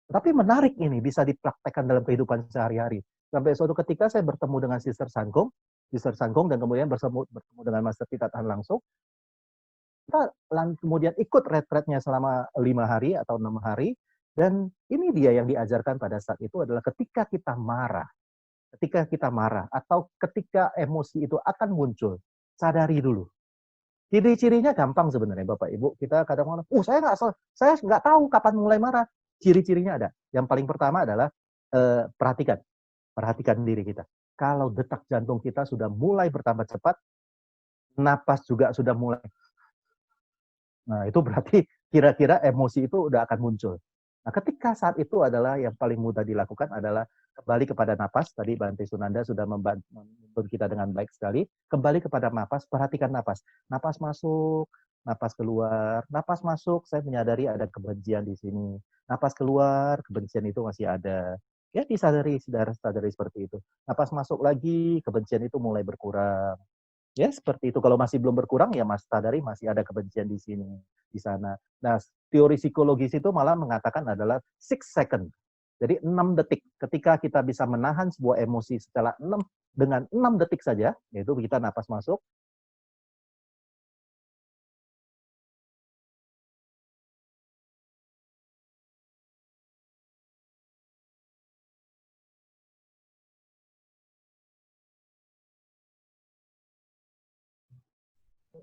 Tapi menarik ini, bisa dipraktekkan dalam kehidupan sehari-hari. Sampai suatu ketika saya bertemu dengan Sister Sangkong, dan kemudian bertemu dengan Master Thich Nhat Hanh langsung. Kita kemudian ikut retreatnya selama 5 hari atau 6 hari. Dan ini dia yang diajarkan pada saat itu adalah ketika kita marah atau ketika emosi itu akan muncul, sadari dulu. Ciri-cirinya gampang sebenarnya Bapak Ibu. Kita kadang-kadang, saya nggak tahu kapan mulai marah. Ciri-cirinya ada. Yang paling pertama adalah perhatikan diri kita. Kalau detak jantung kita sudah mulai bertambah cepat, napas juga sudah mulai Nah, itu berarti kira-kira emosi itu udah akan muncul. Nah, ketika saat itu adalah yang paling mudah dilakukan adalah kembali kepada napas. Tadi Bante Sunanda sudah membantu kita dengan baik sekali. Kembali kepada napas, perhatikan napas. Napas masuk, napas keluar. Napas masuk, saya menyadari ada kebencian di sini. Napas keluar, kebencian itu masih ada. Ya, disadari, sadari seperti itu. Napas masuk lagi, kebencian itu mulai berkurang. Ya, seperti itu. Kalau masih belum berkurang, ya Mas sadari masih ada kebencian di sini, di sana. Nah, teori psikologis itu malah mengatakan adalah 6 second. Jadi 6 detik. Ketika kita bisa menahan sebuah emosi setelah dengan 6 detik saja, yaitu kita napas masuk.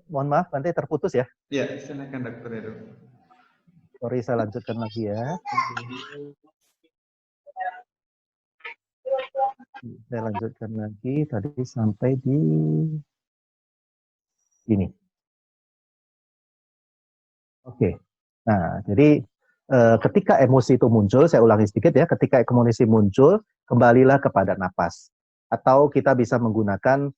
Mohon maaf, nanti terputus ya. Ya, silakan Dokter Heru. Sorry, saya lanjutkan lagi ya. Saya lanjutkan lagi, tadi sampai di ini. Oke. Nah, jadi ketika emosi itu muncul, saya ulangi sedikit ya, ketika emosi muncul, kembalilah kepada napas. Atau kita bisa menggunakan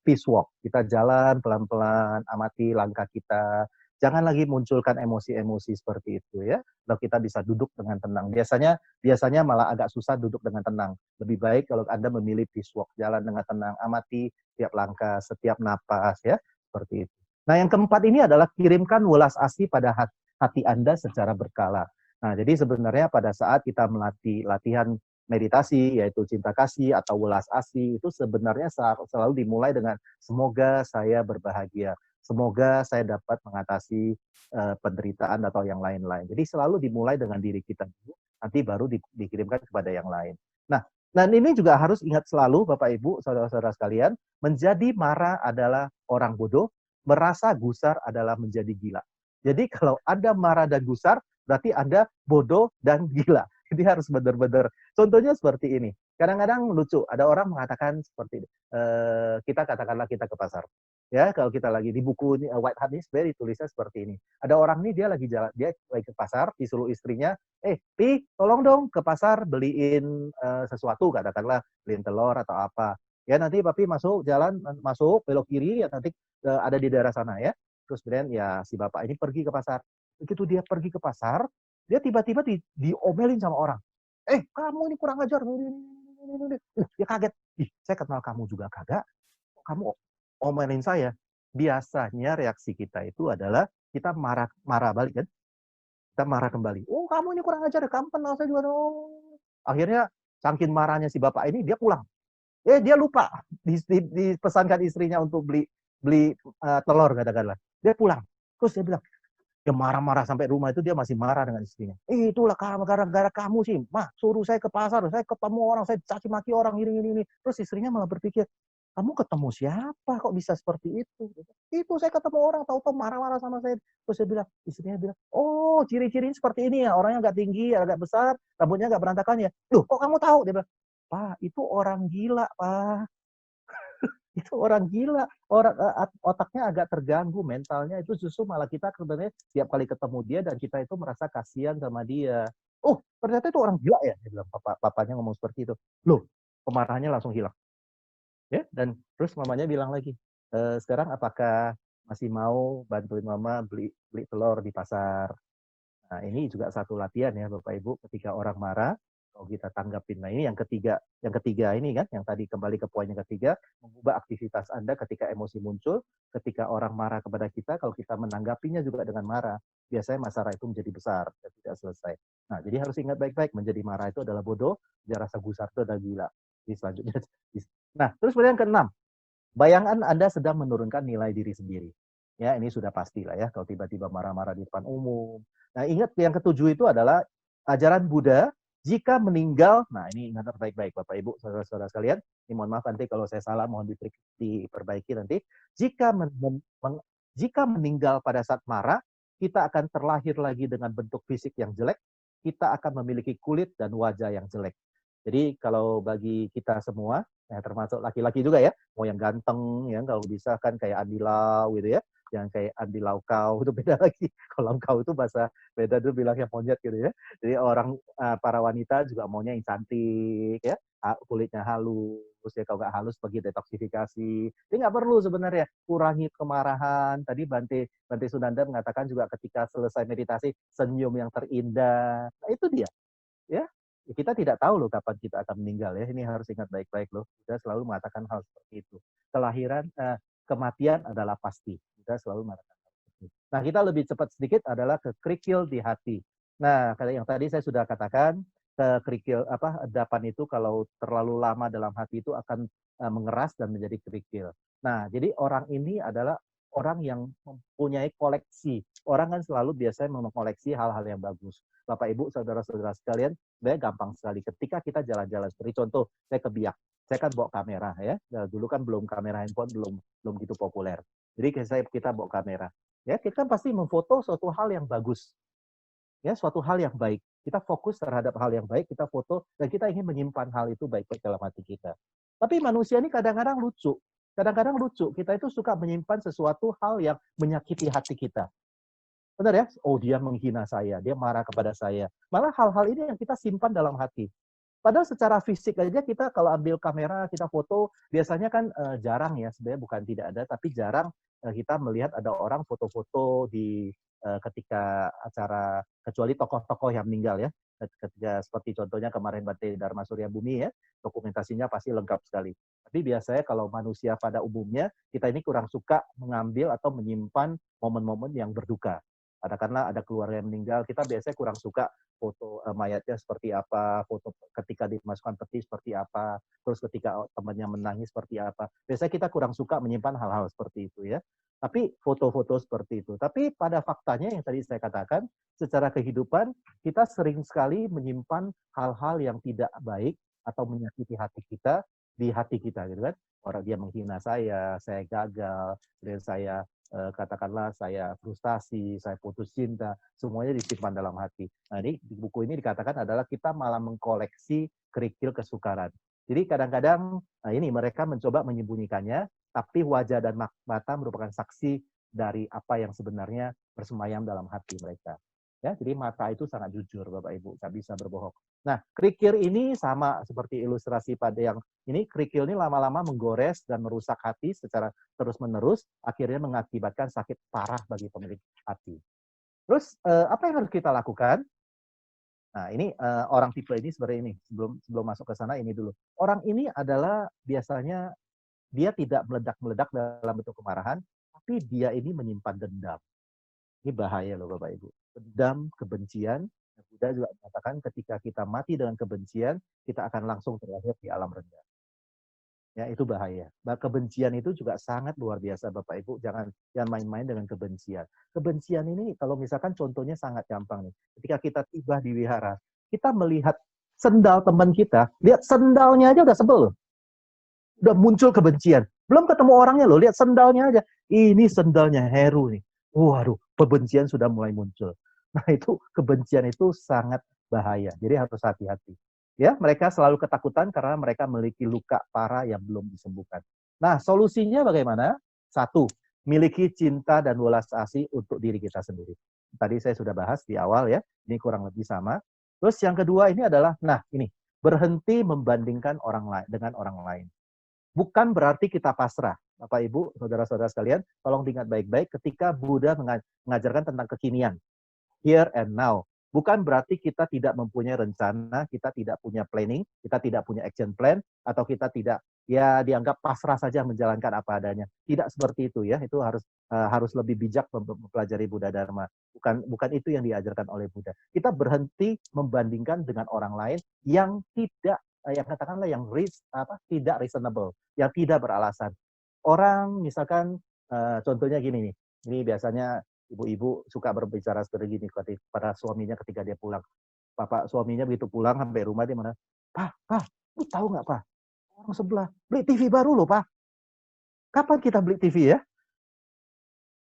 peace walk. Kita jalan pelan-pelan, amati langkah kita. Jangan lagi munculkan emosi-emosi seperti itu ya. Lalu kita bisa duduk dengan tenang. Biasanya malah agak susah duduk dengan tenang. Lebih baik kalau Anda memilih peace walk, jalan dengan tenang, amati setiap langkah, setiap napas ya, seperti itu. Nah, yang keempat ini adalah kirimkan welas asih pada hati Anda secara berkala. Nah, jadi sebenarnya pada saat kita melatih latihan meditasi, yaitu cinta kasih atau welas asih, itu sebenarnya selalu dimulai dengan semoga saya berbahagia, semoga saya dapat mengatasi penderitaan atau yang lain-lain. Jadi selalu dimulai dengan diri kita dulu, nanti baru dikirimkan kepada yang lain. Nah, dan ini juga harus ingat selalu, Bapak Ibu, saudara-saudara sekalian, menjadi marah adalah orang bodoh, merasa gusar adalah menjadi gila. Jadi kalau Anda marah dan gusar, berarti Anda bodoh dan gila. Jadi harus benar-benar. Contohnya seperti ini. Kadang-kadang lucu, ada orang mengatakan seperti ini. Kita katakanlah kita ke pasar. Ya, kalau kita lagi di buku ini, White Hat ini sebenarnya tulisnya seperti ini. Ada orang nih dia lagi jalan, dia lagi ke pasar, disuruh istrinya, Pi, tolong dong ke pasar beliin sesuatu, katakanlah beliin telur atau apa. Ya nanti papi masuk jalan, masuk belok kiri, ya nanti ada di daerah sana ya. Terus kemudian ya si bapak ini pergi ke pasar. Begitu dia pergi ke pasar, dia tiba-tiba diomelin sama orang. Kamu ini kurang ajar. Dia kaget. Ih, saya kenal kamu juga kagak. Kamu omelin saya. Biasanya reaksi kita itu adalah kita marah balik kan. Kita marah kembali. Oh, kamu ini kurang ajar. Kamu kenal saya juga dong. Akhirnya saking marahnya si bapak ini dia pulang. Dia lupa dipesankan istrinya untuk beli telur katakanlah. Dia pulang. Terus dia bilang, dia marah-marah sampai rumah itu dia masih marah dengan istrinya. Itulah gara-gara kamu sih, mah suruh saya ke pasar, saya ketemu orang, saya caci maki orang ini. Terus istrinya malah berpikir, kamu ketemu siapa kok bisa seperti itu? Itu saya ketemu orang, tahu-tahu marah-marah sama saya. Terus saya bilang, istrinya bilang, oh ciri-cirinya seperti ini ya, orangnya nggak tinggi, agak besar, rambutnya nggak berantakan ya. Loh, kok kamu tahu? Dia bilang, Pak, itu orang gila, Pak. Itu orang gila, orang otaknya agak terganggu, mentalnya itu justru malah kita sebenarnya tiap kali ketemu dia dan kita itu merasa kasihan sama dia. Oh, ternyata itu orang gila ya, dia bilang papanya ngomong seperti itu. Loh, kemarahannya langsung hilang. Ya, dan terus mamanya bilang lagi, sekarang apakah masih mau bantuin mama beli telur di pasar? Nah, ini juga satu latihan ya Bapak Ibu, ketika orang marah, kalau kita tanggapin. Nah, ini yang ketiga ini kan, yang tadi kembali ke poin yang ketiga, mengubah aktivitas Anda ketika emosi muncul, ketika orang marah kepada kita, kalau kita menanggapinya juga dengan marah, biasanya masalah itu menjadi besar dan tidak selesai. Nah, jadi harus ingat baik-baik, menjadi marah itu adalah bodoh, dia rasa gusar itu adalah gila. Jadi selanjutnya, nah, terus kemudian yang keenam, bayangan Anda sedang menurunkan nilai diri sendiri. Ya, ini sudah pasti lah ya, kalau tiba-tiba marah-marah di depan umum. Nah, ingat yang ketujuh itu adalah ajaran Buddha, jika meninggal, nah ini ingat baik-baik Bapak Ibu, saudara-saudara sekalian, ini mohon maaf nanti kalau saya salah, mohon diperbaiki nanti. Jika meninggal pada saat marah, kita akan terlahir lagi dengan bentuk fisik yang jelek, kita akan memiliki kulit dan wajah yang jelek. Jadi kalau bagi kita semua, Nah, termasuk laki-laki juga ya, mau yang ganteng ya, kalau bisa kan kayak Andy Lau gitu ya, yang kayak Andy Lau Kau itu beda lagi. Kalau Kau itu bahasa beda tuh bilangnya monyet gitu ya. Jadi orang para wanita juga maunya yang cantik ya, kulitnya halus ya, kalau nggak halus bagi detoksifikasi. Jadi nggak perlu sebenarnya kurangi kemarahan. Tadi Bante Bante Sunanda mengatakan juga ketika selesai meditasi senyum yang terindah. Nah, itu dia ya. Kita tidak tahu loh kapan kita akan meninggal ya. Ini harus ingat baik-baik loh. Kita selalu mengatakan hal seperti itu. Kematian adalah pasti. Kita selalu mengatakan hal seperti itu. Nah, kita lebih cepat sedikit adalah ke kerikil di hati. Nah, kayak yang tadi saya sudah katakan, ke kerikil endapan itu kalau terlalu lama dalam hati itu akan mengeras dan menjadi kerikil. Nah, jadi orang ini adalah orang yang mempunyai koleksi. Orang kan selalu biasanya mengoleksi hal-hal yang bagus. Bapak Ibu, saudara-saudara sekalian, sebenarnya gampang sekali. Ketika kita jalan-jalan, seperti contoh, saya ke Biak, saya kan bawa kamera ya. Nah, dulu kan belum kamera handphone belum gitu populer. Jadi kita bawa kamera. Ya, kita kan pasti memfoto suatu hal yang bagus. Ya, suatu hal yang baik. Kita fokus terhadap hal yang baik, kita foto dan kita ingin menyimpan hal itu baik-baik dalam hati kita. Tapi manusia ini kadang-kadang lucu. Kadang-kadang lucu, kita itu suka menyimpan sesuatu hal yang menyakiti hati kita. Benar ya? Oh, dia menghina saya, dia marah kepada saya. Malah hal-hal ini yang kita simpan dalam hati. Padahal secara fisik aja kita kalau ambil kamera, kita foto, biasanya kan jarang ya, sebenarnya bukan tidak ada, tapi jarang kita melihat ada orang foto-foto di ketika acara, kecuali tokoh-tokoh yang meninggal ya. Ketika seperti contohnya kemarin Bante Dharma Surya Bumi ya, dokumentasinya pasti lengkap sekali. Tapi biasanya kalau manusia pada umumnya, kita ini kurang suka mengambil atau menyimpan momen-momen yang berduka. Katakanlah ada keluarga yang meninggal, kita biasanya kurang suka foto mayatnya seperti apa, foto ketika dimasukkan peti seperti apa, terus ketika temannya menangis seperti apa. Biasanya kita kurang suka menyimpan hal-hal seperti itu ya. Tapi foto-foto seperti itu. Tapi pada faktanya yang tadi saya katakan, secara kehidupan kita sering sekali menyimpan hal-hal yang tidak baik atau menyakiti hati kita di hati kita gitu kan. Orang dia menghina saya gagal, dan saya katakanlah saya frustasi, saya putus cinta, semuanya disimpan dalam hati. Nah, ini di buku ini dikatakan adalah kita malah mengkoleksi kerikil kesukaran. Jadi kadang-kadang nah ini mereka mencoba menyembunyikannya, tapi wajah dan mata merupakan saksi dari apa yang sebenarnya bersemayam dalam hati mereka. Ya, jadi mata itu sangat jujur, Bapak Ibu, nggak bisa berbohong. Nah, kerikil ini sama seperti ilustrasi pada yang ini, kerikil ini lama-lama menggores dan merusak hati secara terus-menerus, akhirnya mengakibatkan sakit parah bagi pemilik hati. Terus apa yang harus kita lakukan? Nah, ini orang tipe ini seperti ini. Sebelum masuk ke sana ini dulu. Orang ini adalah biasanya dia tidak meledak-meledak dalam bentuk kemarahan, tapi dia ini menyimpan dendam. Ini bahaya loh Bapak Ibu. Dendam, kebencian. Buddha juga mengatakan ketika kita mati dengan kebencian, kita akan langsung terlahir di alam rendah. Ya, itu bahaya. Kebencian itu juga sangat luar biasa Bapak Ibu. Jangan main-main dengan kebencian. Kebencian ini kalau misalkan contohnya sangat gampang nih. Ketika kita tiba di wihara, kita melihat sendal teman kita, lihat sendalnya aja udah sebel. Udah muncul kebencian. Belum ketemu orangnya loh, lihat sendalnya aja. Ini sendalnya Heru nih. Waduh, kebencian sudah mulai muncul. Nah, itu kebencian itu sangat bahaya. Jadi harus hati-hati. Ya, mereka selalu ketakutan karena mereka memiliki luka parah yang belum disembuhkan. Nah, solusinya bagaimana? Satu, miliki cinta dan welas asih untuk diri kita sendiri. Tadi saya sudah bahas di awal ya, ini kurang lebih sama. Terus yang kedua ini adalah, nah ini, berhenti membandingkan orang lain dengan orang lain. Bukan berarti kita pasrah. Bapak, Ibu, saudara-saudara sekalian, tolong diingat baik-baik ketika Buddha mengajarkan tentang kekinian. Here and now. Bukan berarti kita tidak mempunyai rencana, kita tidak punya planning, kita tidak punya action plan, atau kita tidak ya dianggap pasrah saja menjalankan apa adanya. Tidak seperti itu ya. Itu harus lebih bijak mempelajari Buddha Dharma. Bukan itu yang diajarkan oleh Buddha. Kita berhenti membandingkan dengan orang lain yang tidak yang katakanlah yang tidak reasonable, yang tidak beralasan. Orang misalkan contohnya gini nih. Ini biasanya ibu-ibu suka berbicara seperti gini pada suaminya ketika dia pulang. Bapak suaminya begitu pulang sampai rumah dia mana? Pak, lu tahu nggak Pak? Orang sebelah beli TV baru loh Pak. Kapan kita beli TV ya?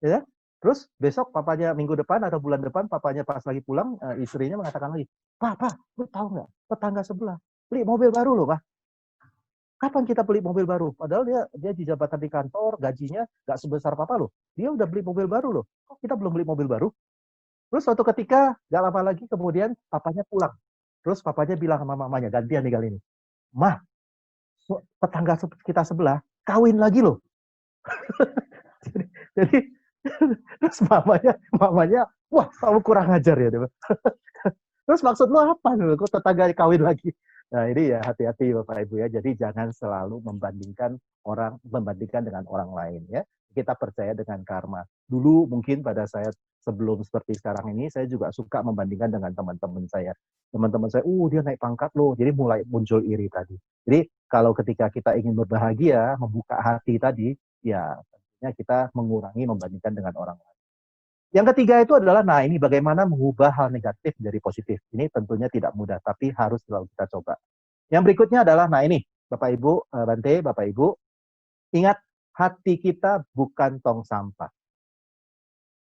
Ya. Terus besok papanya minggu depan atau bulan depan papanya pas lagi pulang istrinya mengatakan lagi, Pak, lu tahu nggak? Tetangga sebelah beli mobil baru loh Pak. Kapan kita beli mobil baru? Padahal dia di jabatan di kantor, gajinya nggak sebesar papa loh. Dia udah beli mobil baru loh. Kok kita belum beli mobil baru? Terus suatu ketika, nggak lama lagi kemudian papanya pulang. Terus papanya bilang sama mamanya, gantian nih kali ini. Mah, tetangga kita sebelah kawin lagi loh. Jadi terus mamanya, wah kamu kurang ajar ya. Terus maksud lu apa? Kok tetangga kawin lagi? Nah ini ya hati-hati Bapak Ibu ya. Jadi jangan selalu membandingkan dengan orang lain ya. Kita percaya dengan karma. Dulu mungkin pada saya sebelum seperti sekarang ini, saya juga suka membandingkan dengan teman-teman saya. Teman-teman saya, dia naik pangkat loh. Jadi mulai muncul iri tadi. Jadi kalau ketika kita ingin berbahagia, membuka hati tadi, ya tentunya kita mengurangi membandingkan dengan orang lain. Yang ketiga itu adalah, nah ini bagaimana mengubah hal negatif jadi positif. Ini tentunya tidak mudah, tapi harus selalu kita coba. Yang berikutnya adalah, nah ini, Bapak Ibu, Bante, Bapak Ibu, ingat, hati kita bukan tong sampah.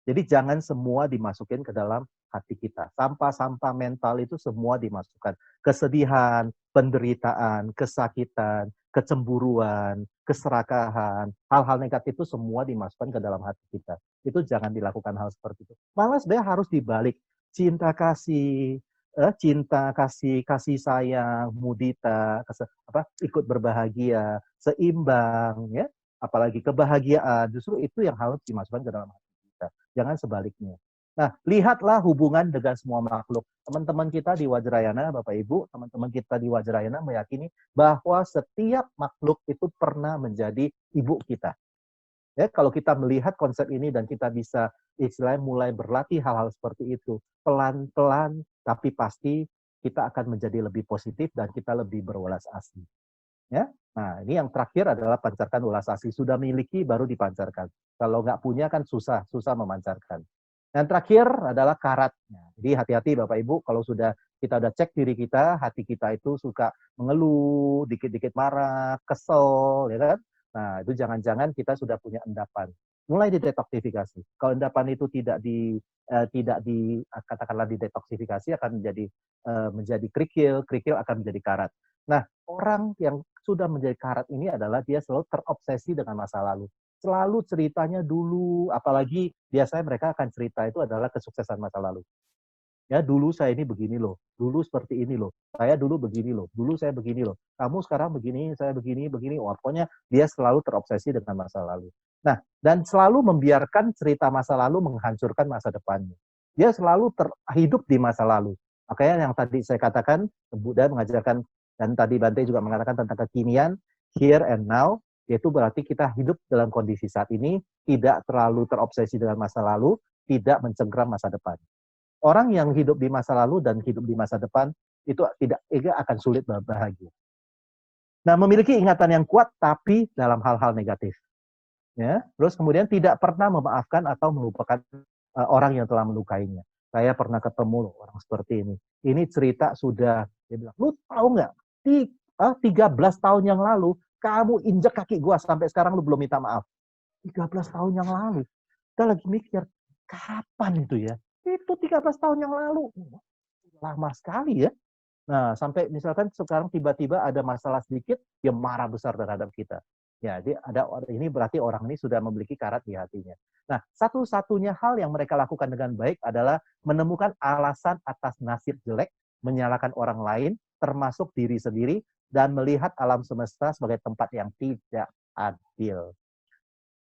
Jadi jangan semua dimasukin ke dalam hati kita. Sampah-sampah mental itu semua dimasukkan. Kesedihan, penderitaan, kesakitan, kecemburuan, keserakahan, hal-hal negatif itu semua dimasukkan ke dalam hati kita. Itu jangan dilakukan hal seperti itu. Malah sebenarnya harus dibalik. Cinta kasih, kasih sayang, mudita, ikut berbahagia, seimbang, ya. Apalagi kebahagiaan, justru itu yang harus dimasukkan ke dalam hati kita. Jangan sebaliknya. Nah, lihatlah hubungan dengan semua makhluk. Teman-teman kita di Wajrayana, Bapak Ibu, teman-teman kita di Wajrayana meyakini bahwa setiap makhluk itu pernah menjadi ibu kita. Ya, kalau kita melihat konsep ini dan kita bisa istilahnya mulai berlatih hal-hal seperti itu, pelan-pelan tapi pasti kita akan menjadi lebih positif dan kita lebih berwelas asih. Ya, nah ini yang terakhir adalah pancarkan welas asih. Sudah miliki baru dipancarkan. Kalau nggak punya kan susah memancarkan. Yang terakhir adalah karatnya. Jadi hati-hati Bapak Ibu, kalau kita udah cek diri kita, hati kita itu suka mengeluh, dikit-dikit marah, kesel, ya kan? Nah, itu jangan-jangan kita sudah punya endapan. Mulai didetoksifikasi. Kalau endapan itu tidak katakanlah didetoksifikasi akan menjadi kerikil, kerikil akan menjadi karat. Nah, orang yang sudah menjadi karat ini adalah dia selalu terobsesi dengan masa lalu. Selalu ceritanya dulu, apalagi biasanya mereka akan cerita itu adalah kesuksesan masa lalu. Ya, dulu saya ini begini loh, dulu seperti ini loh, saya dulu begini loh, dulu saya begini loh, kamu sekarang begini, saya begini. Wah, pokoknya dia selalu terobsesi dengan masa lalu. Nah, dan selalu membiarkan cerita masa lalu menghancurkan masa depannya. Dia selalu hidup di masa lalu. Makanya yang tadi saya katakan, Buddha mengajarkan, dan tadi Bante juga mengatakan tentang kekinian, here and now, yaitu berarti kita hidup dalam kondisi saat ini, tidak terlalu terobsesi dengan masa lalu, tidak mencengkram masa depan. Orang yang hidup di masa lalu dan hidup di masa depan itu akan sulit berbahagia. Nah, memiliki ingatan yang kuat tapi dalam hal-hal negatif. Ya, terus kemudian tidak pernah memaafkan atau melupakan orang yang telah melukainya. Saya pernah ketemu loh orang seperti ini. Ini cerita sudah, dia bilang, lu tahu nggak? 13 tahun yang lalu kamu injek kaki gua sampai sekarang lu belum minta maaf. 13 tahun yang lalu. Kita lagi mikir, kapan itu ya? Itu 13 tahun yang lalu. Lama sekali ya. Nah, sampai misalkan sekarang tiba-tiba ada masalah sedikit, dia marah besar terhadap kita. Ya, ini berarti orang ini sudah memiliki karat di hatinya. Nah, satu-satunya hal yang mereka lakukan dengan baik adalah menemukan alasan atas nasib jelek, menyalahkan orang lain, termasuk diri sendiri, dan melihat alam semesta sebagai tempat yang tidak adil.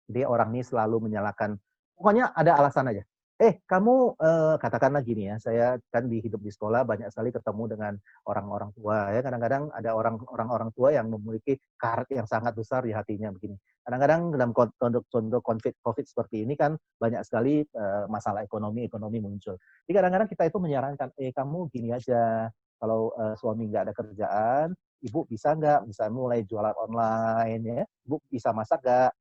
Jadi orang ini selalu menyalahkan, pokoknya ada alasan aja. Kamu katakanlah gini ya, saya kan hidup di sekolah banyak sekali ketemu dengan orang-orang tua ya. Kadang-kadang ada orang-orang tua yang memiliki karat yang sangat besar di hatinya begini. Kadang-kadang dalam contoh COVID seperti ini kan banyak sekali masalah ekonomi muncul. Jadi kadang-kadang kita itu menyarankan, kamu gini aja, kalau suami nggak ada kerjaan, ibu bisa nggak, bisa mulai jualan online ya, ibu bisa masak nggak,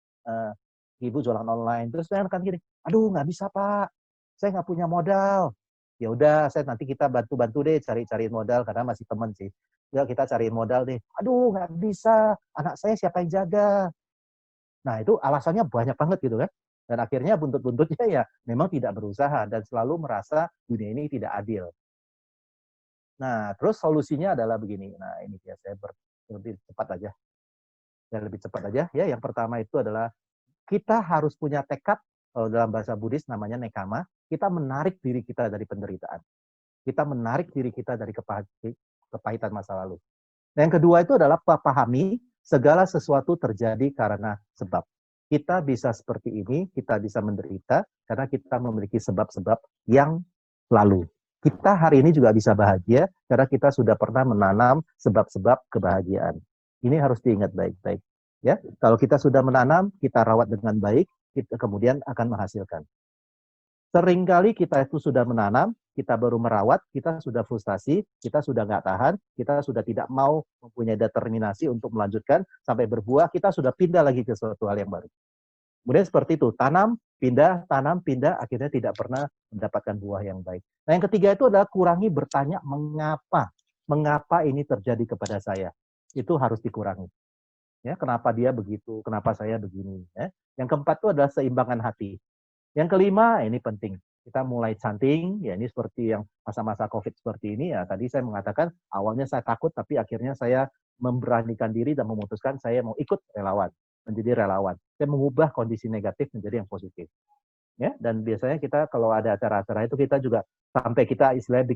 ibu jualan online. Terus saya kan gini, aduh nggak bisa Pak, saya nggak punya modal. Ya udah, nanti kita bantu deh cari modal karena masih teman sih. Ya kita cariin modal deh. Aduh nggak bisa, anak saya siapa yang jaga? Nah itu alasannya banyak banget gitu kan. Dan akhirnya buntut-buntutnya ya memang tidak berusaha dan selalu merasa dunia ini tidak adil. Nah terus solusinya adalah begini. Nah ini ya saya lebih cepat aja. Dan lebih cepat aja ya. Yang pertama itu adalah kita harus punya tekad, kalau dalam bahasa Buddhis namanya nekama, kita menarik diri kita dari penderitaan. Kita menarik diri kita dari kepahitan masa lalu. Yang kedua itu adalah pahami segala sesuatu terjadi karena sebab. Kita bisa seperti ini, kita bisa menderita karena kita memiliki sebab-sebab yang lalu. Kita hari ini juga bisa bahagia karena kita sudah pernah menanam sebab-sebab kebahagiaan. Ini harus diingat baik-baik. Ya, kalau kita sudah menanam, kita rawat dengan baik, kita kemudian akan menghasilkan. Seringkali kita itu sudah menanam, kita baru merawat, kita sudah frustasi, kita sudah nggak tahan, kita sudah tidak mau mempunyai determinasi untuk melanjutkan, sampai berbuah, kita sudah pindah lagi ke suatu hal yang baru. Kemudian seperti itu, tanam, pindah, akhirnya tidak pernah mendapatkan buah yang baik. Nah yang ketiga itu adalah kurangi bertanya mengapa. Mengapa ini terjadi kepada saya? Itu harus dikurangi. Ya, kenapa dia begitu, kenapa saya begini. Ya. Yang keempat itu adalah seimbangan hati. Yang kelima, ini penting. Kita mulai canting, ya ini seperti yang masa-masa COVID seperti ini, ya tadi saya mengatakan awalnya saya takut, tapi akhirnya saya memberanikan diri dan memutuskan saya mau ikut relawan, menjadi relawan. Saya mengubah kondisi negatif menjadi yang positif. Ya, dan biasanya kita kalau ada acara-acara itu kita juga sampai kita istilahnya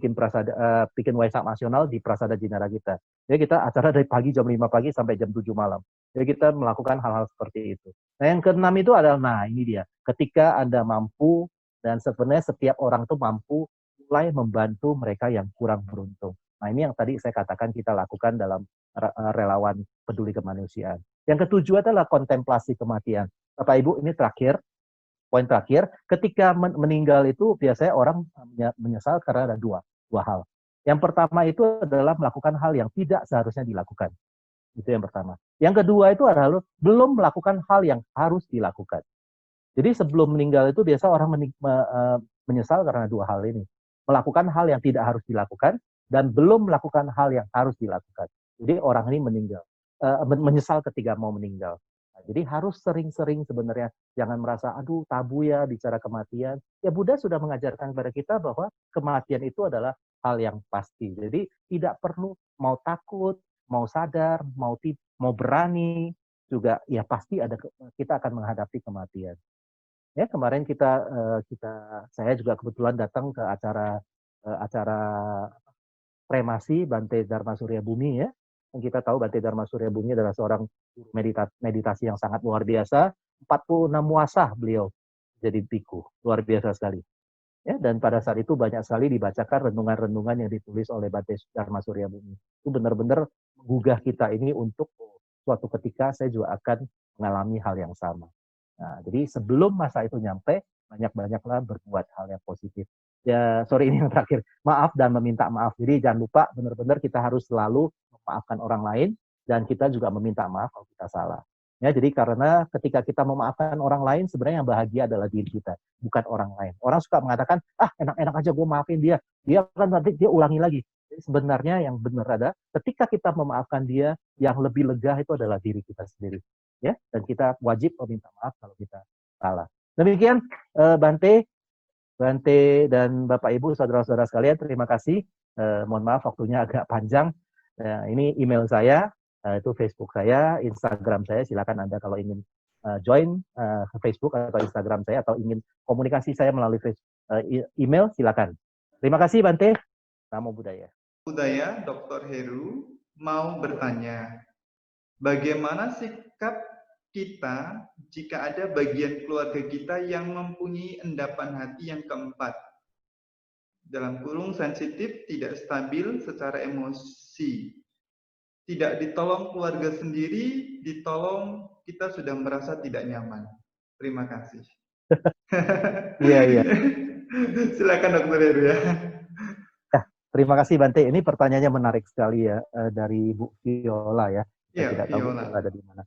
bikin Waisak nasional di Prasada Jinara kita. Ya kita acara dari pagi jam 5 pagi sampai jam 7 malam. Jadi kita melakukan hal-hal seperti itu. Nah, yang keenam itu adalah, nah ini dia, ketika Anda mampu, dan sebenarnya setiap orang itu mampu mulai membantu mereka yang kurang beruntung. Nah, ini yang tadi saya katakan kita lakukan dalam relawan peduli kemanusiaan. Yang ketujuh adalah kontemplasi kematian. Bapak Ibu, ini terakhir, poin terakhir, ketika meninggal itu biasanya orang menyesal karena ada dua hal. Yang pertama itu adalah melakukan hal yang tidak seharusnya dilakukan. Itu yang pertama. Yang kedua itu adalah belum melakukan hal yang harus dilakukan. Jadi sebelum meninggal itu biasa orang menyesal karena dua hal ini. Melakukan hal yang tidak harus dilakukan dan belum melakukan hal yang harus dilakukan. Jadi orang ini menyesal ketika mau meninggal. Nah, jadi harus sering-sering sebenarnya. Jangan merasa, aduh tabu ya bicara kematian. Ya Buddha sudah mengajarkan kepada kita bahwa kematian itu adalah hal yang pasti. Jadi tidak perlu mau takut, mau sadar, mau berani, juga ya pasti kita akan menghadapi kematian. Ya kemarin saya juga kebetulan datang ke acara kremasi Bante Dharma Surya Bumi ya. Yang kita tahu Bante Dharma Surya Bumi adalah seorang guru meditasi yang sangat luar biasa. 46 muasah beliau jadi biku, luar biasa sekali. Ya, dan pada saat itu banyak sekali dibacakan renungan-renungan yang ditulis oleh Bante Dharma Surya Bumi. Itu benar-benar menggugah kita ini untuk suatu ketika saya juga akan mengalami hal yang sama. Nah, jadi sebelum masa itu nyampe, banyak-banyaklah berbuat hal yang positif. Ya, sorry ini yang terakhir. Maaf dan meminta maaf. Jadi jangan lupa benar-benar kita harus selalu memaafkan orang lain dan kita juga meminta maaf kalau kita salah. Ya, jadi karena ketika kita memaafkan orang lain, sebenarnya yang bahagia adalah diri kita, bukan orang lain. Orang suka mengatakan, enak-enak aja gue maafin dia. Dia kan nanti dia ulangi lagi. Jadi sebenarnya yang benar ada, ketika kita memaafkan dia, yang lebih lega itu adalah diri kita sendiri. Ya, dan kita wajib meminta maaf kalau kita salah. Demikian, Bante dan Bapak Ibu, saudara-saudara sekalian, terima kasih. Mohon maaf waktunya agak panjang. Ini email saya. Itu Facebook saya, Instagram saya, silakan Anda kalau ingin join ke Facebook atau Instagram saya, atau ingin komunikasi saya melalui email, silakan. Terima kasih Bante. Namo Buddhaya. Budaya, Dr. Heru mau bertanya, bagaimana sikap kita jika ada bagian keluarga kita yang mempunyai endapan hati yang keempat? Dalam kurung sensitif, tidak stabil secara emosi. Tidak ditolong keluarga sendiri, ditolong kita sudah merasa tidak nyaman. Terima kasih. Iya. Silakan Dokter Heru ya. Terima kasih Bante. Ini pertanyaannya menarik sekali ya dari Bu Viola ya. Saya tidak tahu Bu Viola ada di mana.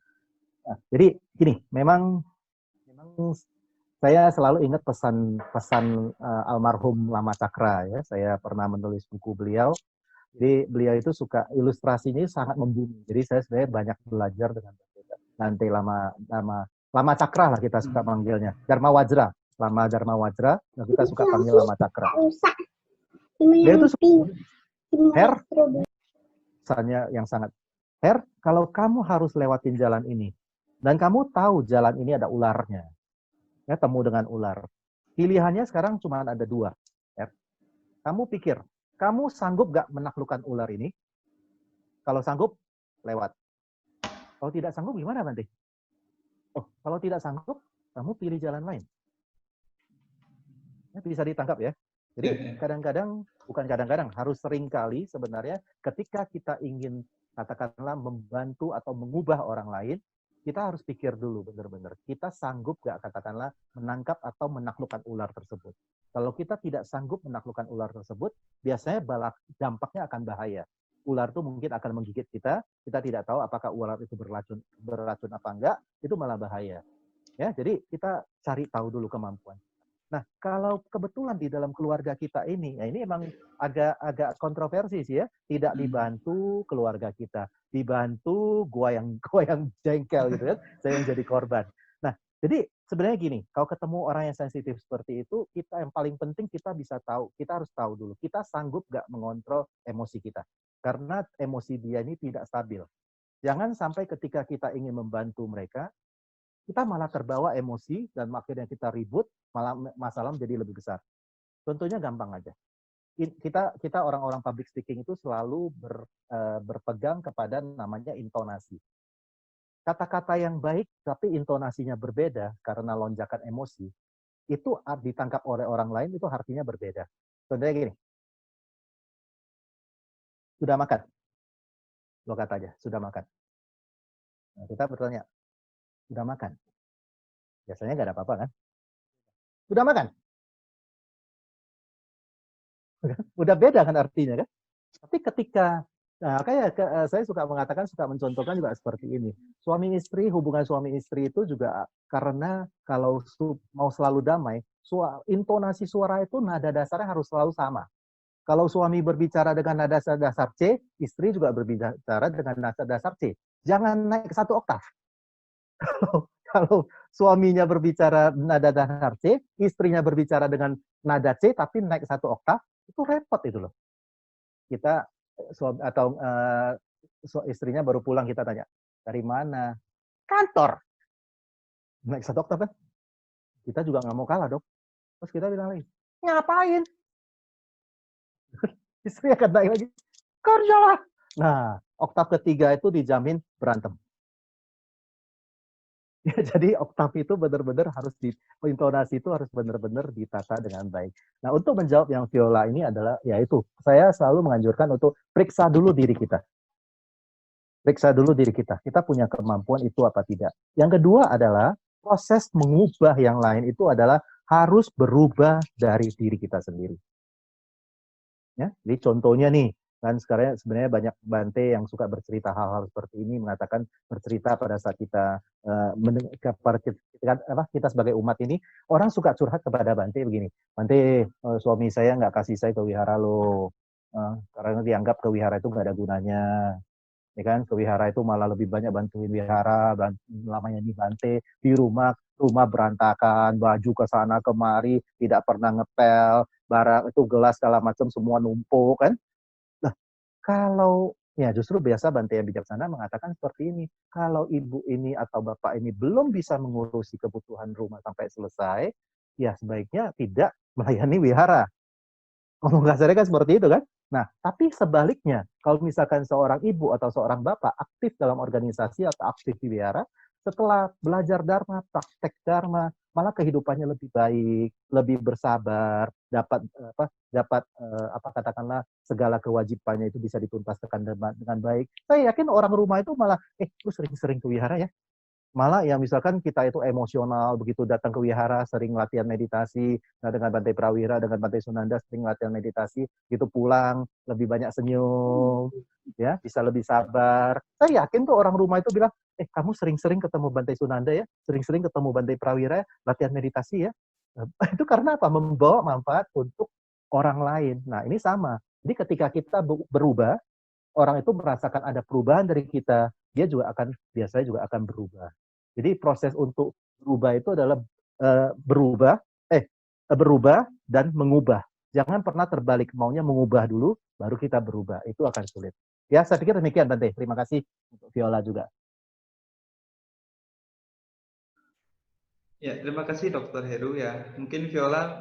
Nah, jadi gini, memang saya selalu ingat pesan almarhum Lama Cakra ya. Saya pernah menulis buku beliau. Jadi beliau itu suka ilustrasinya sangat membumi. Jadi saya sebenarnya banyak belajar dengan Bante Lama Cakra lah kita suka manggilnya. Dharma Wajra, Lama Dharma Wajra, dan kita suka panggil Lama Cakra. Dia itu pesannya yang sangat Her, kalau kamu harus lewatin jalan ini, dan kamu tahu jalan ini ada ularnya, ya, temu dengan ular. Pilihannya sekarang cuma ada dua. Her. Kamu pikir, kamu sanggup gak menaklukkan ular ini? Kalau sanggup, lewat. Kalau tidak sanggup, gimana nanti? Oh, kalau tidak sanggup, kamu pilih jalan lain. Ya, bisa ditangkap ya. Jadi kadang-kadang, bukan kadang-kadang, harus sering kali sebenarnya ketika kita ingin katakanlah membantu atau mengubah orang lain, kita harus pikir dulu benar-benar. Kita sanggup gak katakanlah menangkap atau menaklukkan ular tersebut. Kalau kita tidak sanggup menaklukkan ular tersebut, biasanya dampaknya akan bahaya. Ular itu mungkin akan menggigit kita tidak tahu apakah ular itu beracun apa enggak, itu malah bahaya. Ya, jadi kita cari tahu dulu kemampuan. Nah, kalau kebetulan di dalam keluarga kita ini, ya ini emang agak kontroversi sih ya, tidak dibantu keluarga kita, dibantu gua yang jengkel gitu kan, saya yang jadi korban. Nah, jadi sebenarnya gini, kalau ketemu orang yang sensitif seperti itu, kita yang paling penting kita bisa tahu, kita harus tahu dulu, kita sanggup nggak mengontrol emosi kita, karena emosi dia ini tidak stabil. Jangan sampai ketika kita ingin membantu mereka, kita malah terbawa emosi dan akhirnya kita ribut, malah masalah menjadi lebih besar. Contohnya gampang aja. Kita orang-orang public speaking itu selalu berpegang kepada namanya intonasi. Kata-kata yang baik tapi intonasinya berbeda karena lonjakan emosi, itu ditangkap oleh orang lain itu artinya berbeda. Contohnya gini, sudah makan? Lo kata aja, sudah makan. Nah, kita bertanya, sudah makan? Biasanya nggak ada apa-apa kan? Sudah makan? Udah beda kan artinya kan? Tapi ketika kayak saya suka mengatakan, suka mencontohkan juga seperti ini. Suami istri, hubungan suami istri itu juga karena kalau mau selalu damai, intonasi suara itu nada dasarnya harus selalu sama. Kalau suami berbicara dengan nada dasar C, istri juga berbicara dengan nada dasar C. Jangan naik ke satu oktav. Kalau suaminya berbicara nada dasar C, istrinya berbicara dengan nada C tapi naik satu oktav, itu repot itu loh. Kita suami atau istrinya baru pulang, kita tanya, dari mana? Kantor. Naik satu oktav kan? Kita juga nggak mau kalah dong. Terus kita bilang lagi, ngapain? Istri akan naik lagi, kerja lah. Nah, oktav ketiga itu dijamin berantem. Ya, jadi oktav itu benar-benar harus intonasi itu harus benar-benar ditata dengan baik. Nah, untuk menjawab yang Viola ini adalah, yaitu saya selalu menganjurkan untuk periksa dulu diri kita. Periksa dulu diri kita. Kita punya kemampuan itu apa tidak. Yang kedua adalah proses mengubah yang lain itu adalah harus berubah dari diri kita sendiri. Ya, jadi contohnya nih, kan sekarang sebenarnya banyak Bante yang suka bercerita hal-hal seperti ini, mengatakan bercerita pada saat kita kita sebagai umat ini, orang suka curhat kepada Bante begini, Bante, suami saya nggak kasih saya ke wihara lo, karena dianggap ke wihara itu nggak ada gunanya, ya kan, ke wihara itu malah lebih banyak bantuin wihara, lamanya di Bante, di rumah berantakan, baju ke sana kemari, tidak pernah ngepel, barang itu gelas segala macam semua numpuk kan. Nah, kalau ya justru biasa Bante yang bijaksana mengatakan seperti ini, kalau ibu ini atau bapak ini belum bisa mengurusi kebutuhan rumah sampai selesai, ya sebaiknya tidak melayani wihara. Ngomong kasarnya kan seperti itu kan. Nah, tapi sebaliknya, kalau misalkan seorang ibu atau seorang bapak aktif dalam organisasi atau aktif di wihara, setelah belajar dharma, praktek dharma, malah kehidupannya lebih baik, lebih bersabar, dapat katakanlah segala kewajibannya itu bisa dituntaskan dengan baik. Saya yakin orang rumah itu malah, lu sering-sering ke wihara ya, malah yang misalkan kita itu emosional, begitu datang ke wihara sering latihan meditasi, nah dengan Bante Prawira, dengan Bante Sunanda sering latihan meditasi, gitu pulang lebih banyak senyum, ya bisa lebih sabar. Saya yakin tuh orang rumah itu bilang, kamu sering-sering ketemu Bante Sunanda ya, sering-sering ketemu Bante Prawira ya, latihan meditasi ya. Itu karena apa? Membawa manfaat untuk orang lain. Nah ini sama. Jadi ketika kita berubah, orang itu merasakan ada perubahan dari kita, dia juga biasanya juga akan berubah. Jadi proses untuk berubah itu adalah berubah dan mengubah. Jangan pernah terbalik, maunya mengubah dulu, baru kita berubah. Itu akan sulit. Ya, saya pikir demikian Bante. Terima kasih untuk Viola juga. Ya, terima kasih Dokter Heru ya. Mungkin Viola,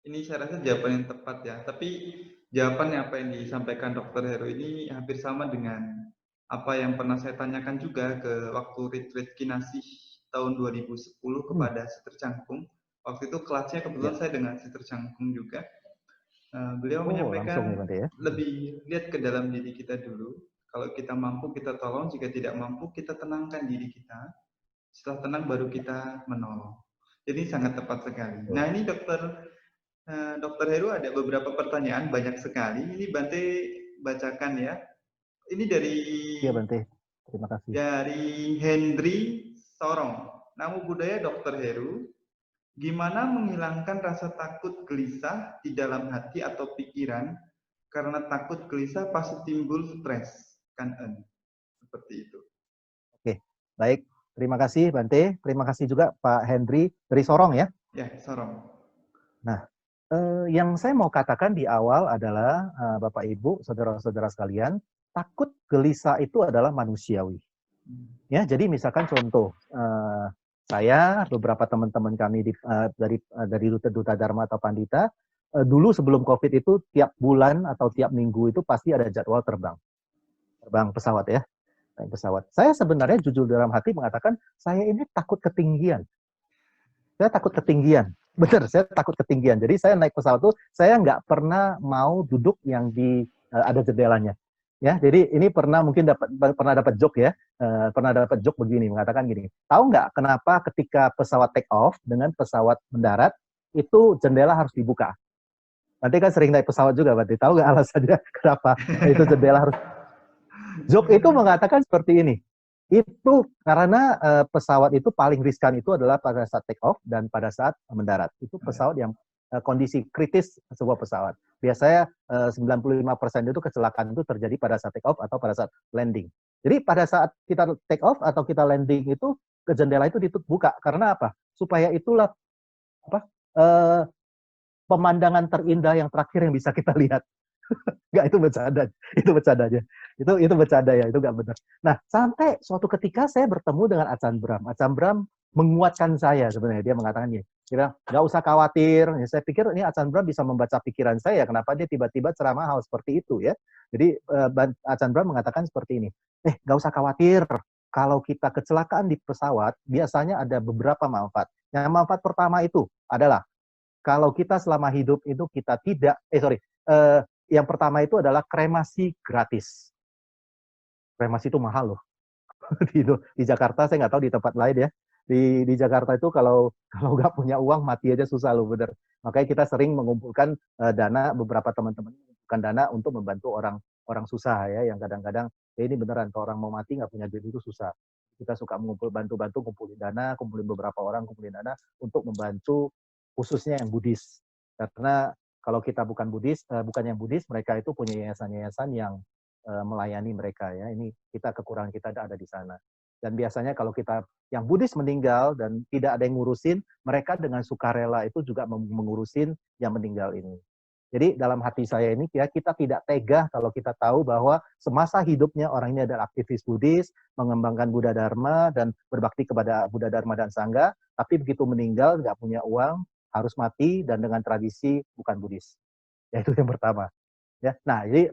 ini saya rasa jawaban yang tepat ya. Tapi jawaban apa yang disampaikan Dokter Heru ini hampir sama dengan apa yang pernah saya tanyakan juga ke waktu retreat kinasih tahun 2010 kepada Sister Cangkung. Waktu itu kelasnya kebetulan Ya. saya dengan Sister Cangkung juga. Beliau Oh, langsung ya menyampaikan Bante ya. lebih lihat ke dalam diri kita dulu. Kalau kita mampu kita tolong, jika tidak mampu kita tenangkan diri kita. Setelah tenang baru kita menolong. Jadi sangat tepat sekali. Nah Oh. ini Dokter Heru ada beberapa pertanyaan banyak sekali. Ini Bante bacakan ya. Ini Iya Bante. Terima kasih. dari Hendry Sorong. Namo Buddhaya Dokter Heru. Gimana menghilangkan rasa takut gelisah di dalam hati atau pikiran karena takut gelisah pasti timbul stres kan seperti itu. Oke, baik. Terima kasih Bante. Terima kasih juga Pak Hendri dari Sorong ya. Ya, Sorong. Nah, yang saya mau katakan di awal adalah Bapak Ibu, saudara-saudara sekalian, takut gelisah itu adalah manusiawi. Ya, jadi misalkan contoh, saya beberapa teman-teman kami dari Duta Dharma atau Pandita, dulu sebelum COVID itu tiap bulan atau tiap minggu itu pasti ada jadwal terbang pesawat ya, naik pesawat. Saya sebenarnya jujur dalam hati mengatakan saya ini takut ketinggian. Saya takut ketinggian. Benar, saya takut ketinggian. Jadi saya naik pesawat itu saya nggak pernah mau duduk yang di ada jendelanya. Ya, jadi ini pernah dapat joke ya, pernah dapat joke begini mengatakan gini. Tahu nggak kenapa ketika pesawat take off dengan pesawat mendarat itu jendela harus dibuka? Nanti kan sering naik pesawat juga, berarti tahu nggak alasannya kenapa itu jendela harus? Joke itu mengatakan seperti ini. Itu karena pesawat itu paling riskan itu adalah pada saat take off dan pada saat mendarat. Itu pesawat yang kondisi kritis sebuah pesawat. Biasanya 95% itu kecelakaan itu terjadi pada saat take off atau pada saat landing. Jadi pada saat kita take off atau kita landing itu ke jendela itu dibuka karena apa? Supaya itulah apa? Pemandangan terindah yang terakhir yang bisa kita lihat. Enggak, itu bercanda. Itu bercandanya. Itu bercanda ya, itu enggak benar. Nah, sampai suatu ketika saya bertemu dengan Ajahn Brahm. Ajahn Brahm menguatkan saya sebenarnya. Dia mengatakan gini, kira nggak usah khawatir. Ya, saya pikir ini Ajahn Brahm bisa membaca pikiran saya. Kenapa dia tiba-tiba ceramah hal seperti itu ya? Jadi Ajahn Brahm mengatakan seperti ini. Nggak usah khawatir. Kalau kita kecelakaan di pesawat, biasanya ada beberapa manfaat. Yang manfaat pertama itu adalah kalau kita selama hidup itu kita tidak, yang pertama itu adalah kremasi gratis. Kremasi itu mahal loh. di Jakarta, saya nggak tahu di tempat lain ya. Di Jakarta itu kalau nggak punya uang, mati aja susah loh, bener. Makanya kita sering mengumpulkan dana, beberapa teman-teman mengumpulkan dana untuk membantu orang susah ya, yang kadang-kadang, ini beneran, kalau orang mau mati nggak punya duit itu susah. Kita suka bantu-bantu, kumpulin dana, kumpulin beberapa orang, kumpulin dana untuk membantu khususnya yang Buddhis. Karena kalau kita bukan yang Buddhis, mereka itu punya yayasan-yayasan yang melayani mereka ya. Ini kekurangan kita ada di sana. Dan biasanya kalau kita yang Buddhis meninggal dan tidak ada yang ngurusin, mereka dengan sukarela itu juga mengurusin yang meninggal ini. Jadi dalam hati saya ini ya, kita tidak tega kalau kita tahu bahwa semasa hidupnya orang ini adalah aktivis Buddhis, mengembangkan Buddha Dharma dan berbakti kepada Buddha Dharma dan Sangha, tapi begitu meninggal nggak punya uang, harus mati dan dengan tradisi bukan Buddhis. Ya, itu yang pertama. Ya, nah, jadi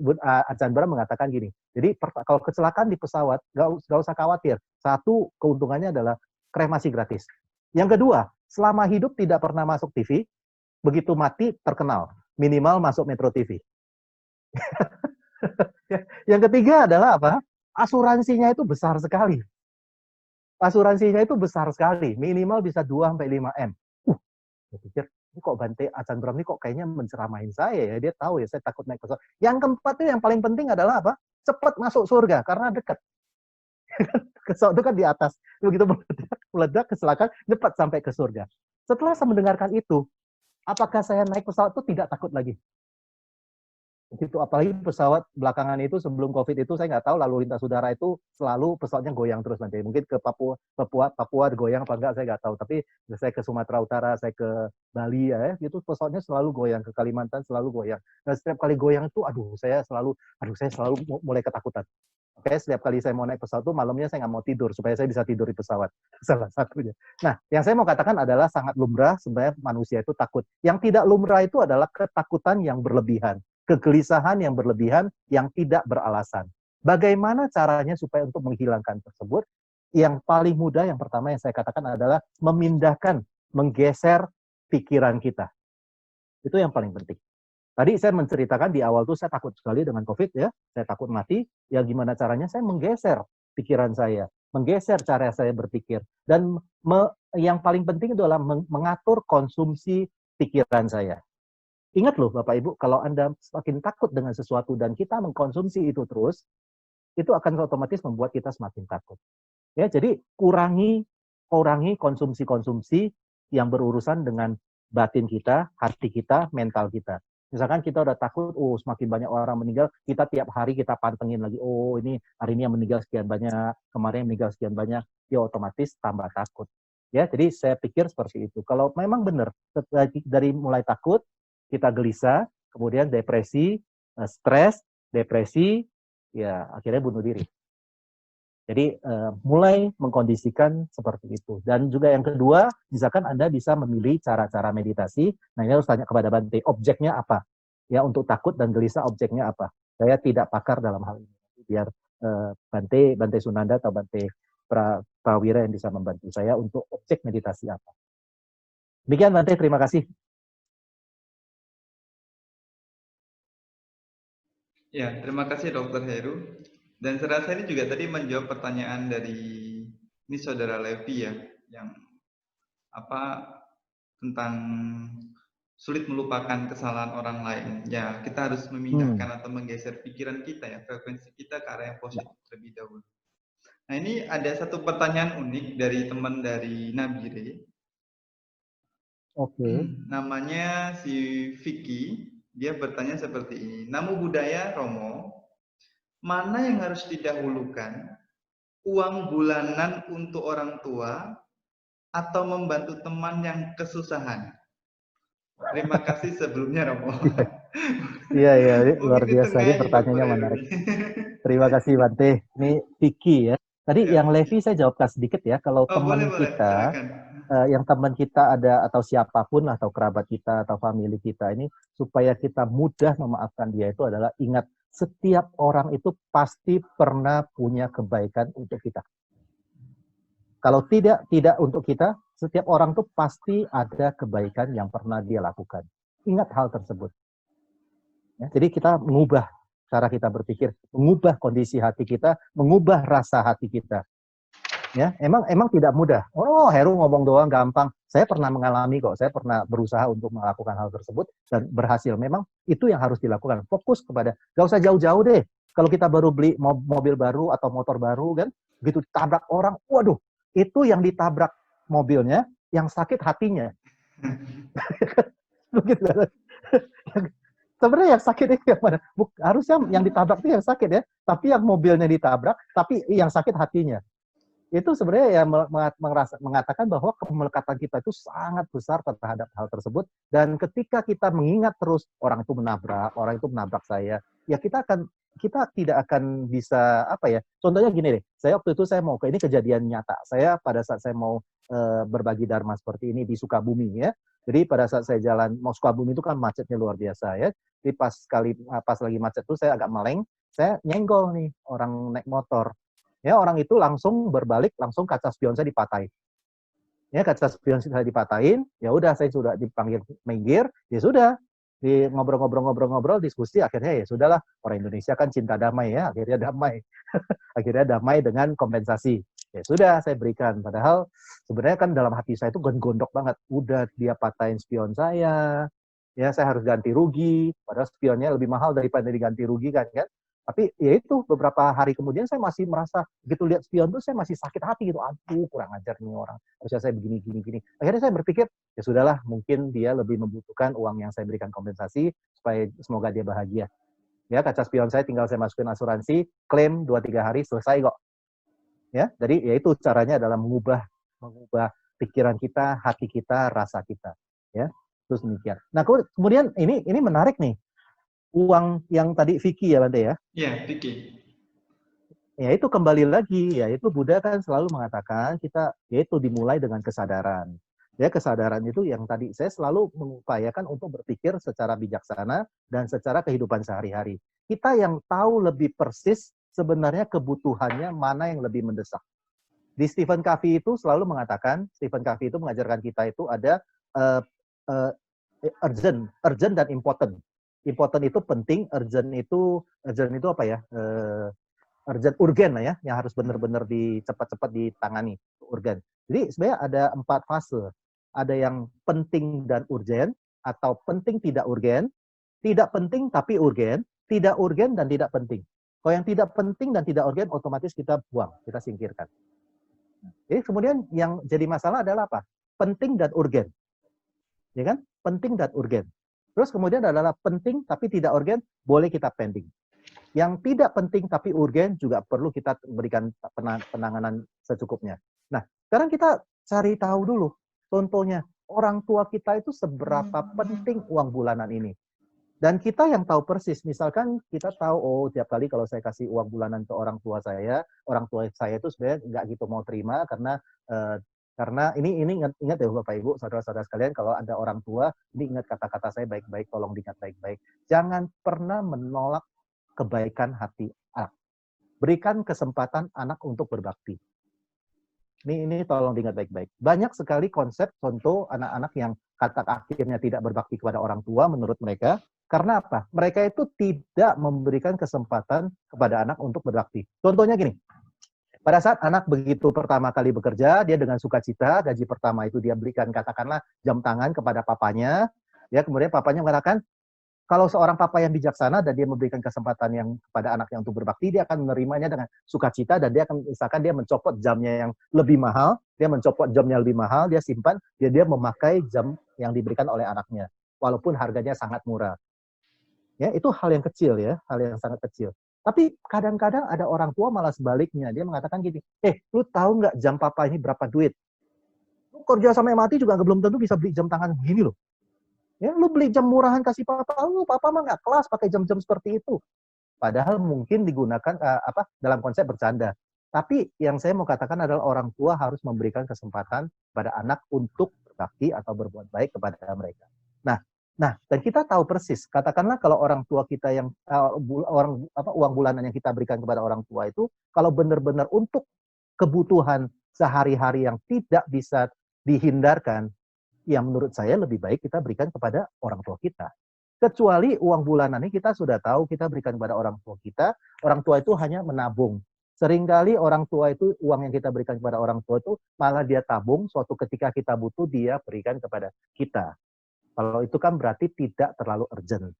Ajahn Brahm mengatakan gini. Jadi kalau kecelakaan di pesawat, nggak usah khawatir. Satu, keuntungannya adalah kremasi gratis. Yang kedua, selama hidup tidak pernah masuk TV, begitu mati terkenal. Minimal masuk Metro TV. Yang ketiga adalah apa? Asuransinya itu besar sekali. Asuransinya itu besar sekali. Minimal bisa 2-5 M. Saya pikir, ini kok Bante Ajahn Brahm ini kok kayaknya menceramahin saya ya. Dia tahu ya saya takut naik pesawat. Yang keempat itu yang paling penting adalah apa? Cepat masuk surga karena dekat. Pesawat itu kan di atas. Begitu meledak kecelakaan, cepat sampai ke surga. Setelah saya mendengarkan itu, apakah saya naik pesawat itu tidak takut lagi? Itu apalagi pesawat belakangan itu sebelum COVID itu saya nggak tahu lalu lintas udara itu selalu pesawatnya goyang terus nanti. Mungkin ke Papua goyang apa enggak saya nggak tahu. Tapi saya ke Sumatera Utara, saya ke Bali ya, itu pesawatnya selalu goyang, ke Kalimantan selalu goyang. Dan setiap kali goyang itu, aduh saya selalu mulai ketakutan. Oke, setiap kali saya mau naik pesawat itu malamnya saya nggak mau tidur supaya saya bisa tidur di pesawat. Salah satunya. Nah, yang saya mau katakan adalah sangat lumrah sebenarnya manusia itu takut. Yang tidak lumrah itu adalah ketakutan yang berlebihan, kegelisahan yang berlebihan yang tidak beralasan. Bagaimana caranya supaya untuk menghilangkan tersebut? Yang paling mudah, yang pertama yang saya katakan adalah memindahkan, menggeser pikiran kita. Itu yang paling penting. Tadi saya menceritakan di awal tuh saya takut sekali dengan COVID ya, saya takut mati. Ya gimana caranya? Saya menggeser pikiran saya, menggeser cara saya berpikir. Dan yang paling penting itu adalah mengatur konsumsi pikiran saya. Ingat loh Bapak Ibu, kalau Anda semakin takut dengan sesuatu dan kita mengkonsumsi itu terus, itu akan otomatis membuat kita semakin takut. Ya, jadi kurangi konsumsi-konsumsi yang berurusan dengan batin kita, hati kita, mental kita. Misalkan kita udah takut, oh semakin banyak orang meninggal, kita tiap hari kita pantengin lagi, oh ini hari ini yang meninggal sekian banyak, kemarin yang meninggal sekian banyak, ya otomatis tambah takut. Ya, jadi saya pikir seperti itu. Kalau memang benar dari mulai takut, kita gelisah, kemudian depresi, stres, depresi, ya akhirnya bunuh diri. Jadi mulai mengkondisikan seperti itu. Dan juga yang kedua, misalkan Anda bisa memilih cara-cara meditasi. Nah ini harus tanya kepada Bante, objeknya apa? Ya untuk takut dan gelisah objeknya apa? Saya tidak pakar dalam hal ini. Biar Bante Sunanda atau Bante Prawira yang bisa membantu saya untuk objek meditasi apa. Demikian Bante, terima kasih. Ya, terima kasih Dr. Heru. Dan saya rasa ini juga tadi menjawab pertanyaan dari ini saudara Levi ya, yang apa tentang sulit melupakan kesalahan orang lain. Ya, kita harus memindahkan atau menggeser pikiran kita ya, frekuensi kita ke arah yang positif terlebih dahulu. Nah, ini ada satu pertanyaan unik dari teman dari Nabire. Oke. Namanya si Vicky. Dia bertanya seperti ini. Namo Buddhaya Romo, mana yang harus didahulukan? Uang bulanan untuk orang tua atau membantu teman yang kesusahan? Terima kasih sebelumnya Romo. Iya, luar Mungkin biasa. Ini ditengah ini Dokter pertanyaannya Heru menarik. nih. Terima kasih Bante. Ini Vicky ya. Tadi Ya, yang Levi Vicky. saya jawabkan sedikit ya. Kalau Oh, boleh teman boleh, kita, silakan. yang teman kita ada atau siapapun atau kerabat kita atau family kita ini, supaya kita mudah memaafkan dia itu adalah ingat setiap orang itu pasti pernah punya kebaikan untuk kita. Kalau tidak untuk kita, setiap orang itu pasti ada kebaikan yang pernah dia lakukan. Ingat hal tersebut. Ya, jadi kita mengubah cara kita berpikir, mengubah kondisi hati kita, mengubah rasa hati kita. Ya, emang tidak mudah. Oh, Heru ngomong doang gampang. Saya pernah mengalami kok. Saya pernah berusaha untuk melakukan hal tersebut dan berhasil. Memang itu yang harus dilakukan. Fokus kepada, gak usah jauh-jauh deh. Kalau kita baru beli mobil baru atau motor baru kan, begitu tabrak orang, waduh, itu yang ditabrak mobilnya, yang sakit hatinya. Begitu. Sebenarnya yang sakit itu yang mana? Harusnya yang ditabrak itu yang sakit ya, tapi yang mobilnya ditabrak, tapi yang sakit hatinya. Itu sebenarnya ya mengatakan bahwa kemelekatan kita itu sangat besar terhadap hal tersebut. Dan ketika kita mengingat terus orang itu menabrak saya, ya kita tidak akan bisa apa ya. Contohnya gini deh, saya waktu itu saya mau ini kejadian nyata. Saya pada saat saya mau berbagi dharma seperti ini di Sukabumi ya. Jadi pada saat saya jalan mau Sukabumi itu kan macetnya luar biasa ya. Jadi pas lagi macet itu saya agak meleng, saya nyenggol nih orang naik motor. Ya orang itu langsung berbalik, langsung kaca spion saya dipatahin. Ya kaca spion saya dipatahin, ya udah saya sudah dipanggil minggir, ya sudah di ngobrol-ngobrol diskusi akhirnya ya sudahlah orang Indonesia kan cinta damai ya akhirnya damai dengan kompensasi ya sudah saya berikan padahal sebenarnya kan dalam hati saya itu gondok banget udah dia patahin spion saya ya saya harus ganti rugi padahal spionnya lebih mahal daripada diganti rugi kan tapi ya itu beberapa hari kemudian saya masih merasa begitu lihat spion tuh saya masih sakit hati gitu aduh kurang ajar nih orang harusnya saya begini akhirnya saya berpikir ya sudahlah mungkin dia lebih membutuhkan uang yang saya berikan kompensasi supaya semoga dia bahagia Ya, kaca spion saya tinggal saya masukin asuransi, klaim 2-3 hari selesai kok. Ya, jadi ya itu caranya adalah mengubah pikiran kita, hati kita, rasa kita. Ya, terus demikian. Nah, kemudian ini menarik nih. Uang yang tadi Vicky ya, Bante ya. Iya, Vicky. Ya itu kembali lagi, yaitu Buddha kan selalu mengatakan kita yaitu dimulai dengan kesadaran. Ya kesadaran itu yang tadi saya selalu mengupayakan untuk berpikir secara bijaksana dan secara kehidupan sehari-hari. Kita yang tahu lebih persis sebenarnya kebutuhannya mana yang lebih mendesak. Di Stephen Covey itu selalu mengatakan, Stephen Covey itu mengajarkan kita itu ada uh, uh, urgent dan important. Important itu penting, urgent itu apa ya? Urgen lah ya, yang harus benar-benar cepat-cepat ditangani, urgen. Jadi sebenarnya ada 4 fase. Ada yang penting dan urgen, atau penting tidak urgen, tidak penting tapi urgen, tidak urgen dan tidak penting. Kalau yang tidak penting dan tidak urgen, otomatis kita buang, kita singkirkan. Jadi kemudian yang jadi masalah adalah apa? Penting dan urgen. Ya kan? Penting dan urgen. Terus kemudian adalah penting tapi tidak urgen, boleh kita pending. Yang tidak penting tapi urgen juga perlu kita berikan penanganan secukupnya. Nah, sekarang kita cari tahu dulu. Contohnya, orang tua kita itu seberapa penting uang bulanan ini. Dan kita yang tahu persis, misalkan kita tahu, oh tiap kali kalau saya kasih uang bulanan ke orang tua saya itu sebenarnya nggak gitu mau terima karena ini ingat ya Bapak Ibu, saudara-saudara sekalian, kalau ada orang tua, ini ingat kata-kata saya baik-baik, tolong diingat baik-baik. Jangan pernah menolak kebaikan hati anak. Berikan kesempatan anak untuk berbakti. Ini tolong diingat baik-baik. Banyak sekali konsep contoh anak-anak yang kata akhirnya tidak berbakti kepada orang tua menurut mereka. Karena apa? Mereka itu tidak memberikan kesempatan kepada anak untuk berbakti. Contohnya gini, pada saat anak begitu pertama kali bekerja, dia dengan sukacita, gaji pertama itu dia berikan katakanlah jam tangan kepada papanya, ya kemudian papanya mengatakan, kalau seorang papa yang bijaksana dan dia memberikan kesempatan yang kepada anaknya untuk berbakti, dia akan menerimanya dengan sukacita dan dia akan misalkan dia mencopot jamnya yang lebih mahal, dia mencopot jamnya lebih mahal, dia simpan, dia memakai jam yang diberikan oleh anaknya, walaupun harganya sangat murah. Ya, itu hal yang kecil ya, hal yang sangat kecil. Tapi kadang-kadang ada orang tua malah sebaliknya, dia mengatakan gini, lu tahu nggak jam papa ini berapa duit? Lu kerja sampai mati juga belum tentu bisa beli jam tangan begini loh. Ya, lu beli jam murahan kasih papa, papa mah nggak kelas pakai jam-jam seperti itu. Padahal mungkin digunakan dalam konsep bercanda. Tapi yang saya mau katakan adalah orang tua harus memberikan kesempatan pada anak untuk berbakti atau berbuat baik kepada mereka. Nah, dan kita tahu persis, katakanlah kalau orang tua kita yang uang bulanan yang kita berikan kepada orang tua itu, kalau benar-benar untuk kebutuhan sehari-hari yang tidak bisa dihindarkan, ya menurut saya lebih baik kita berikan kepada orang tua kita. Kecuali uang bulanan ini kita sudah tahu kita berikan kepada orang tua itu hanya menabung. Seringkali orang tua itu, uang yang kita berikan kepada orang tua itu malah dia tabung, suatu ketika kita butuh dia berikan kepada kita. Kalau itu kan berarti tidak terlalu urgent.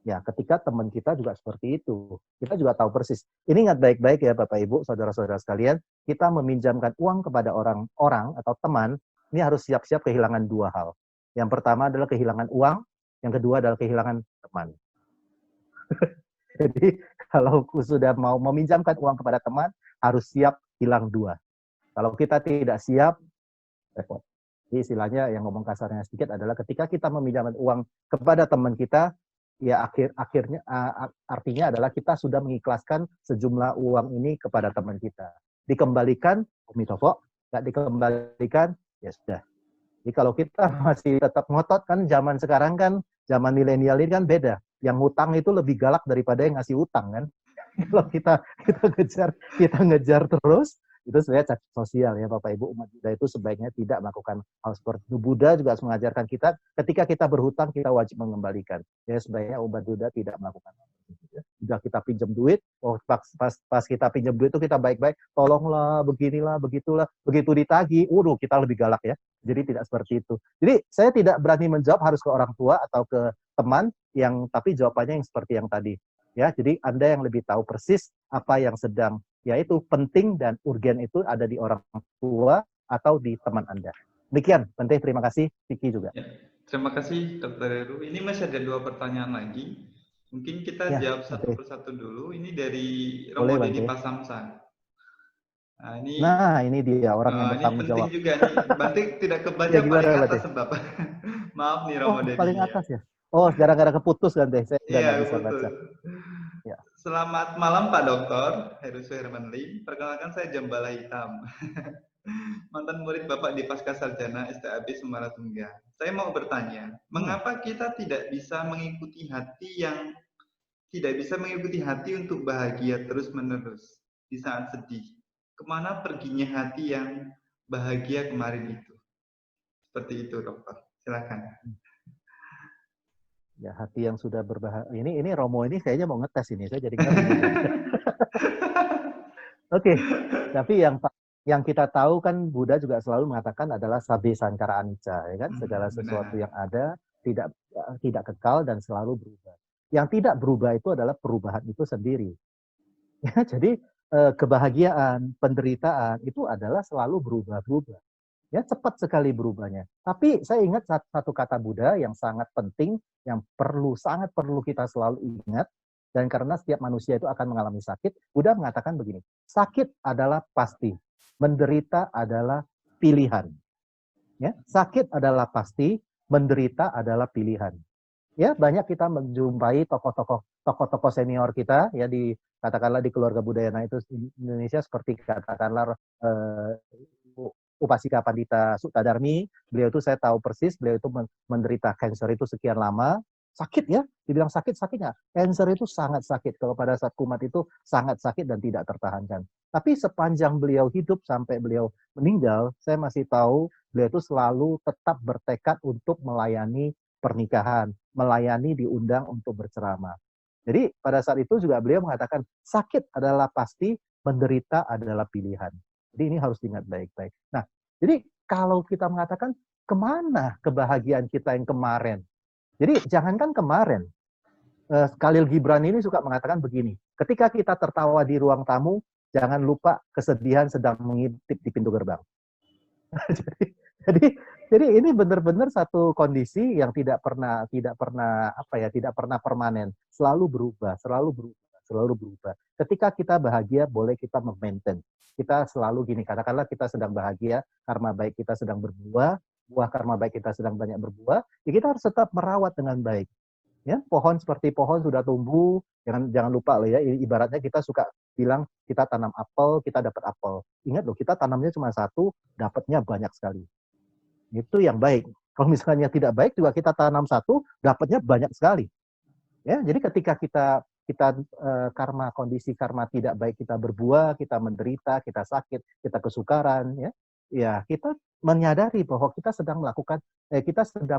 Ya, ketika teman kita juga seperti itu. Kita juga tahu persis. Ini ingat baik-baik ya Bapak Ibu, saudara-saudara sekalian, kita meminjamkan uang kepada orang atau teman, ini harus siap-siap kehilangan 2 hal. Yang pertama adalah kehilangan uang, yang kedua adalah kehilangan teman. Jadi kalau sudah mau meminjamkan uang kepada teman, harus siap hilang 2. Kalau kita tidak siap, repot. Jadi istilahnya yang ngomong kasarnya sedikit adalah ketika kita meminjamkan uang kepada teman kita, ya artinya adalah kita sudah mengikhlaskan sejumlah uang ini kepada teman kita. Dikembalikan, komitofo, nggak dikembalikan, ya sudah. Jadi kalau kita masih tetap ngotot, kan zaman sekarang kan, zaman milenial ini kan beda. Yang hutang itu lebih galak daripada yang ngasih hutang kan. Kalau kita ngejar terus, itu sebenarnya cacat sosial ya Bapak Ibu. Umat Buddha itu sebaiknya tidak melakukan hal seperti itu. Buddha juga mengajarkan kita ketika kita berhutang kita wajib mengembalikan. Ya sebaiknya umat Buddha tidak melakukan hal seperti itu. Sudah kita pinjam duit, pas kita pinjam duit itu kita baik-baik, tolonglah, beginilah, begitulah, begitu ditagih, kita lebih galak ya. Jadi tidak seperti itu. Jadi saya tidak berani menjawab harus ke orang tua atau ke teman tapi jawabannya yang seperti yang tadi. Ya, jadi Anda yang lebih tahu persis apa yang sedang, yaitu penting dan urgen itu ada di orang tua atau di teman Anda. Demikian, penting. Terima kasih, Vicky juga. Ya, terima kasih, Dr. Heru. Ini masih ada 2 pertanyaan lagi. Mungkin kita Ya, jawab satu Bante. persatu dulu. Ini dari Boleh, Romo Deni Bante. Pasamsan. Nah, Nah, ini dia orang yang ini bertanggung penting jawab. juga nih. Bante tidak Ya, kebaca paling gimana, atas Bante? sebab. Maaf nih Oh, Romo paling Deni ya. atas ya? Oh, gara-gara keputus, Bante. Saya udah Iya, nggak bisa betul. baca. Ya. Selamat malam Pak Dokter Heru Suherman Lim. Perkenalkan saya Jambala Hitam. Mantan murid Bapak di Pasca Sarjana STAB Semarang. Saya mau bertanya, Hmm. mengapa kita tidak bisa mengikuti hati yang tidak bisa mengikuti hati untuk bahagia terus-menerus di saat sedih? Kemana perginya hati yang bahagia kemarin itu? Seperti itu, dokter. Silakan. Ya, hati yang sudah berbahagia. Ini Romo ini kayaknya mau ngetes ini. Saya jadi ngeri nih. Oke, tapi yang kita tahu kan Buddha juga selalu mengatakan adalah sabe sankara anicca, ya kan? Segala sesuatu yang Benar. ada tidak kekal dan selalu berubah. Yang tidak berubah itu adalah perubahan itu sendiri. Ya, jadi kebahagiaan, penderitaan itu adalah selalu berubah-berubah. Ya, cepat sekali berubahnya. Tapi saya ingat satu kata Buddha yang sangat penting, yang sangat perlu kita selalu ingat, dan karena setiap manusia itu akan mengalami sakit, Buddha mengatakan begini, sakit adalah pasti, menderita adalah pilihan. Ya, sakit adalah pasti, menderita adalah pilihan. Ya, banyak kita menjumpai tokoh-tokoh senior kita ya di katakanlah di keluarga Budayana itu Indonesia seperti katakanlah Upasika Pandita Sutadarmi, beliau itu saya tahu persis, beliau itu menderita cancer itu sekian lama, sakit ya, dibilang sakitnya. Cancer itu sangat sakit, kalau pada saat kumat itu sangat sakit dan tidak tertahankan. Tapi sepanjang beliau hidup sampai beliau meninggal, saya masih tahu beliau itu selalu tetap bertekad untuk melayani pernikahan, melayani diundang untuk berceramah. Jadi pada saat itu juga beliau mengatakan sakit adalah pasti, menderita adalah pilihan. Jadi ini harus diingat baik-baik. Nah, jadi kalau kita mengatakan kemana kebahagiaan kita yang kemarin? Jadi jangankan kemarin, Khalil Gibran ini suka mengatakan begini, ketika kita tertawa di ruang tamu, jangan lupa kesedihan sedang mengintip di pintu gerbang. jadi, jadi, jadi ini benar-benar satu kondisi yang tidak pernah permanen, selalu berubah, selalu berubah, selalu berubah. Ketika kita bahagia, boleh kita memaintain. Kita selalu gini, katakanlah kita sedang bahagia, karma baik kita sedang berbuah, buah karma baik kita sedang banyak berbuah, ya kita harus tetap merawat dengan baik. Ya, pohon seperti pohon sudah tumbuh, jangan lupa loh ya, ibaratnya kita suka bilang kita tanam apel, kita dapat apel. Ingat loh, kita tanamnya cuma satu, dapatnya banyak sekali. Itu yang baik. Kalau misalnya tidak baik juga kita tanam satu, dapatnya banyak sekali. Ya, jadi ketika kita kondisi karma tidak baik kita berbuah, kita menderita, kita sakit, kita kesukaran, ya kita menyadari bahwa kita sedang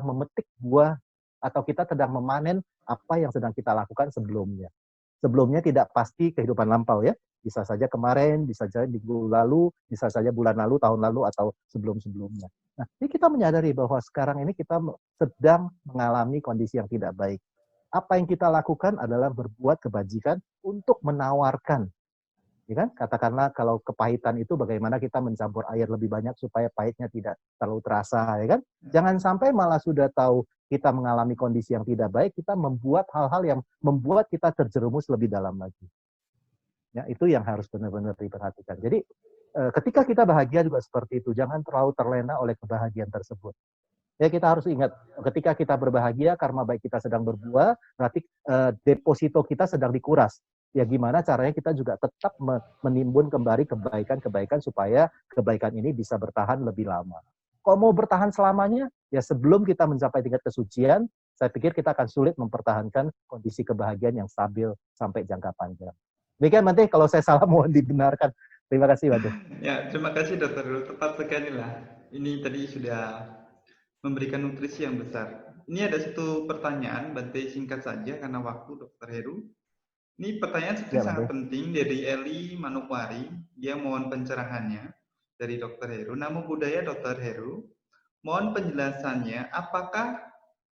memetik buah atau kita sedang memanen apa yang sedang kita lakukan sebelumnya. Sebelumnya tidak pasti kehidupan lampau ya. Bisa saja kemarin, bisa saja minggu lalu, bisa saja bulan lalu, tahun lalu, atau sebelum-sebelumnya. Nah, ini kita menyadari bahwa sekarang ini kita sedang mengalami kondisi yang tidak baik. Apa yang kita lakukan adalah berbuat kebajikan untuk menawarkan, ya kan? Katakanlah kalau kepahitan itu bagaimana kita mencampur air lebih banyak supaya pahitnya tidak terlalu terasa, ya kan? Jangan sampai malah sudah tahu kita mengalami kondisi yang tidak baik, kita membuat hal-hal yang membuat kita terjerumus lebih dalam lagi. Ya, itu yang harus benar-benar diperhatikan. Jadi ketika kita bahagia juga seperti itu, jangan terlalu terlena oleh kebahagiaan tersebut. Ya, kita harus ingat, ketika kita berbahagia, karma baik kita sedang berbuah, berarti deposito kita sedang dikuras. Ya, gimana caranya kita juga tetap menimbun kembali kebaikan-kebaikan supaya kebaikan ini bisa bertahan lebih lama. Kalau mau bertahan selamanya, ya sebelum kita mencapai tingkat kesucian, saya pikir kita akan sulit mempertahankan kondisi kebahagiaan yang stabil sampai jangka panjang. Demikian, Bante, kalau saya salah mohon dibenarkan. Terima kasih, Bante. Ya, terima kasih dokter. Tepat sekali lah. Ini tadi sudah memberikan nutrisi yang besar. Ini ada satu pertanyaan, Bante singkat saja karena waktu dokter Heru. Ini pertanyaan Ya, sebenarnya sangat Bante. penting dari Eli Manokwari. Dia mohon pencerahannya dari dokter Heru. Namo Buddhaya dokter Heru. Mohon penjelasannya, apakah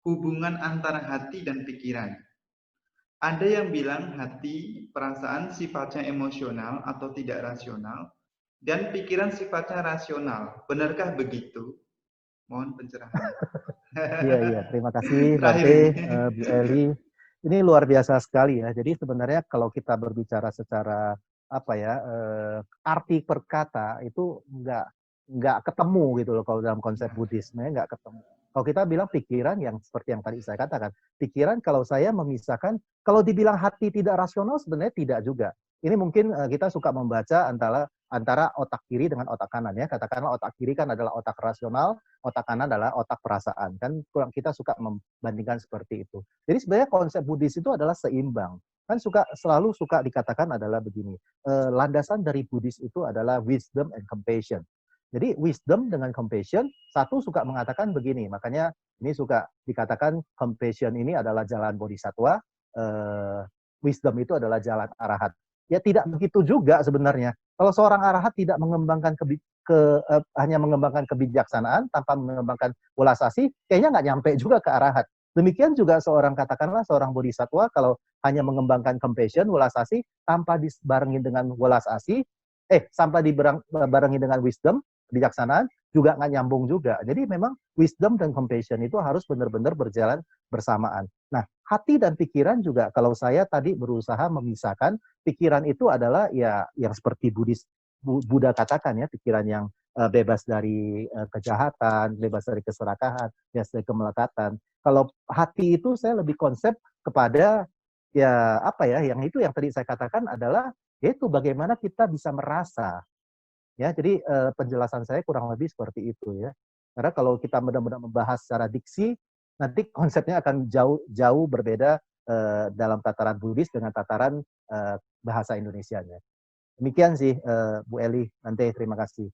hubungan antara hati dan pikiran? Ada yang bilang hati, perasaan sifatnya emosional atau tidak rasional, dan pikiran sifatnya rasional. Benarkah begitu? Mohon pencerahannya. Iya, iya. Terima kasih, Terakhir Bante, ini. Bu Eli. Ini luar biasa sekali ya. Jadi sebenarnya kalau kita berbicara secara apa ya, arti per kata itu nggak ketemu gitu loh kalau dalam konsep Ya, Buddhisme nggak ketemu. Kalau kita bilang pikiran yang seperti yang tadi saya katakan, pikiran kalau saya memisahkan, kalau dibilang hati tidak rasional sebenarnya tidak juga. Ini mungkin kita suka membaca antara otak kiri dengan otak kanan ya. Katakanlah otak kiri kan adalah otak rasional, otak kanan adalah otak perasaan. Kan kita suka membandingkan seperti itu. Jadi sebenarnya konsep Buddhis itu adalah seimbang. Kan selalu suka dikatakan adalah begini, landasan dari Buddhis itu adalah wisdom and compassion. Jadi wisdom dengan compassion, satu suka mengatakan begini, makanya ini suka dikatakan compassion ini adalah jalan bodhisattva, wisdom itu adalah jalan arahat. Ya tidak begitu juga sebenarnya. Kalau seorang arahat tidak mengembangkan hanya mengembangkan kebijaksanaan tanpa mengembangkan welas asih, kayaknya nggak nyampe juga ke arahat. Demikian juga katakanlah seorang bodhisattva kalau hanya mengembangkan compassion, welas asih, tanpa dibarengi dengan welas asih, tanpa dibarengi dengan wisdom, kebijaksanaan, juga nggak nyambung juga. Jadi memang wisdom dan compassion itu harus benar-benar berjalan bersamaan. Nah, hati dan pikiran juga kalau saya tadi berusaha memisahkan, pikiran itu adalah ya yang seperti Buddha katakan ya, pikiran yang bebas dari kejahatan, bebas dari keserakahan, bebas dari kemelekatan. Kalau hati itu saya lebih konsep kepada ya apa ya, yang itu yang tadi saya katakan adalah yaitu bagaimana kita bisa merasa. Ya, jadi penjelasan saya kurang lebih seperti itu ya. Karena kalau kita benar-benar membahas secara diksi, nanti konsepnya akan jauh berbeda dalam tataran Buddhis dengan tataran bahasa Indonesianya. Demikian sih Bu Eli, nanti terima kasih.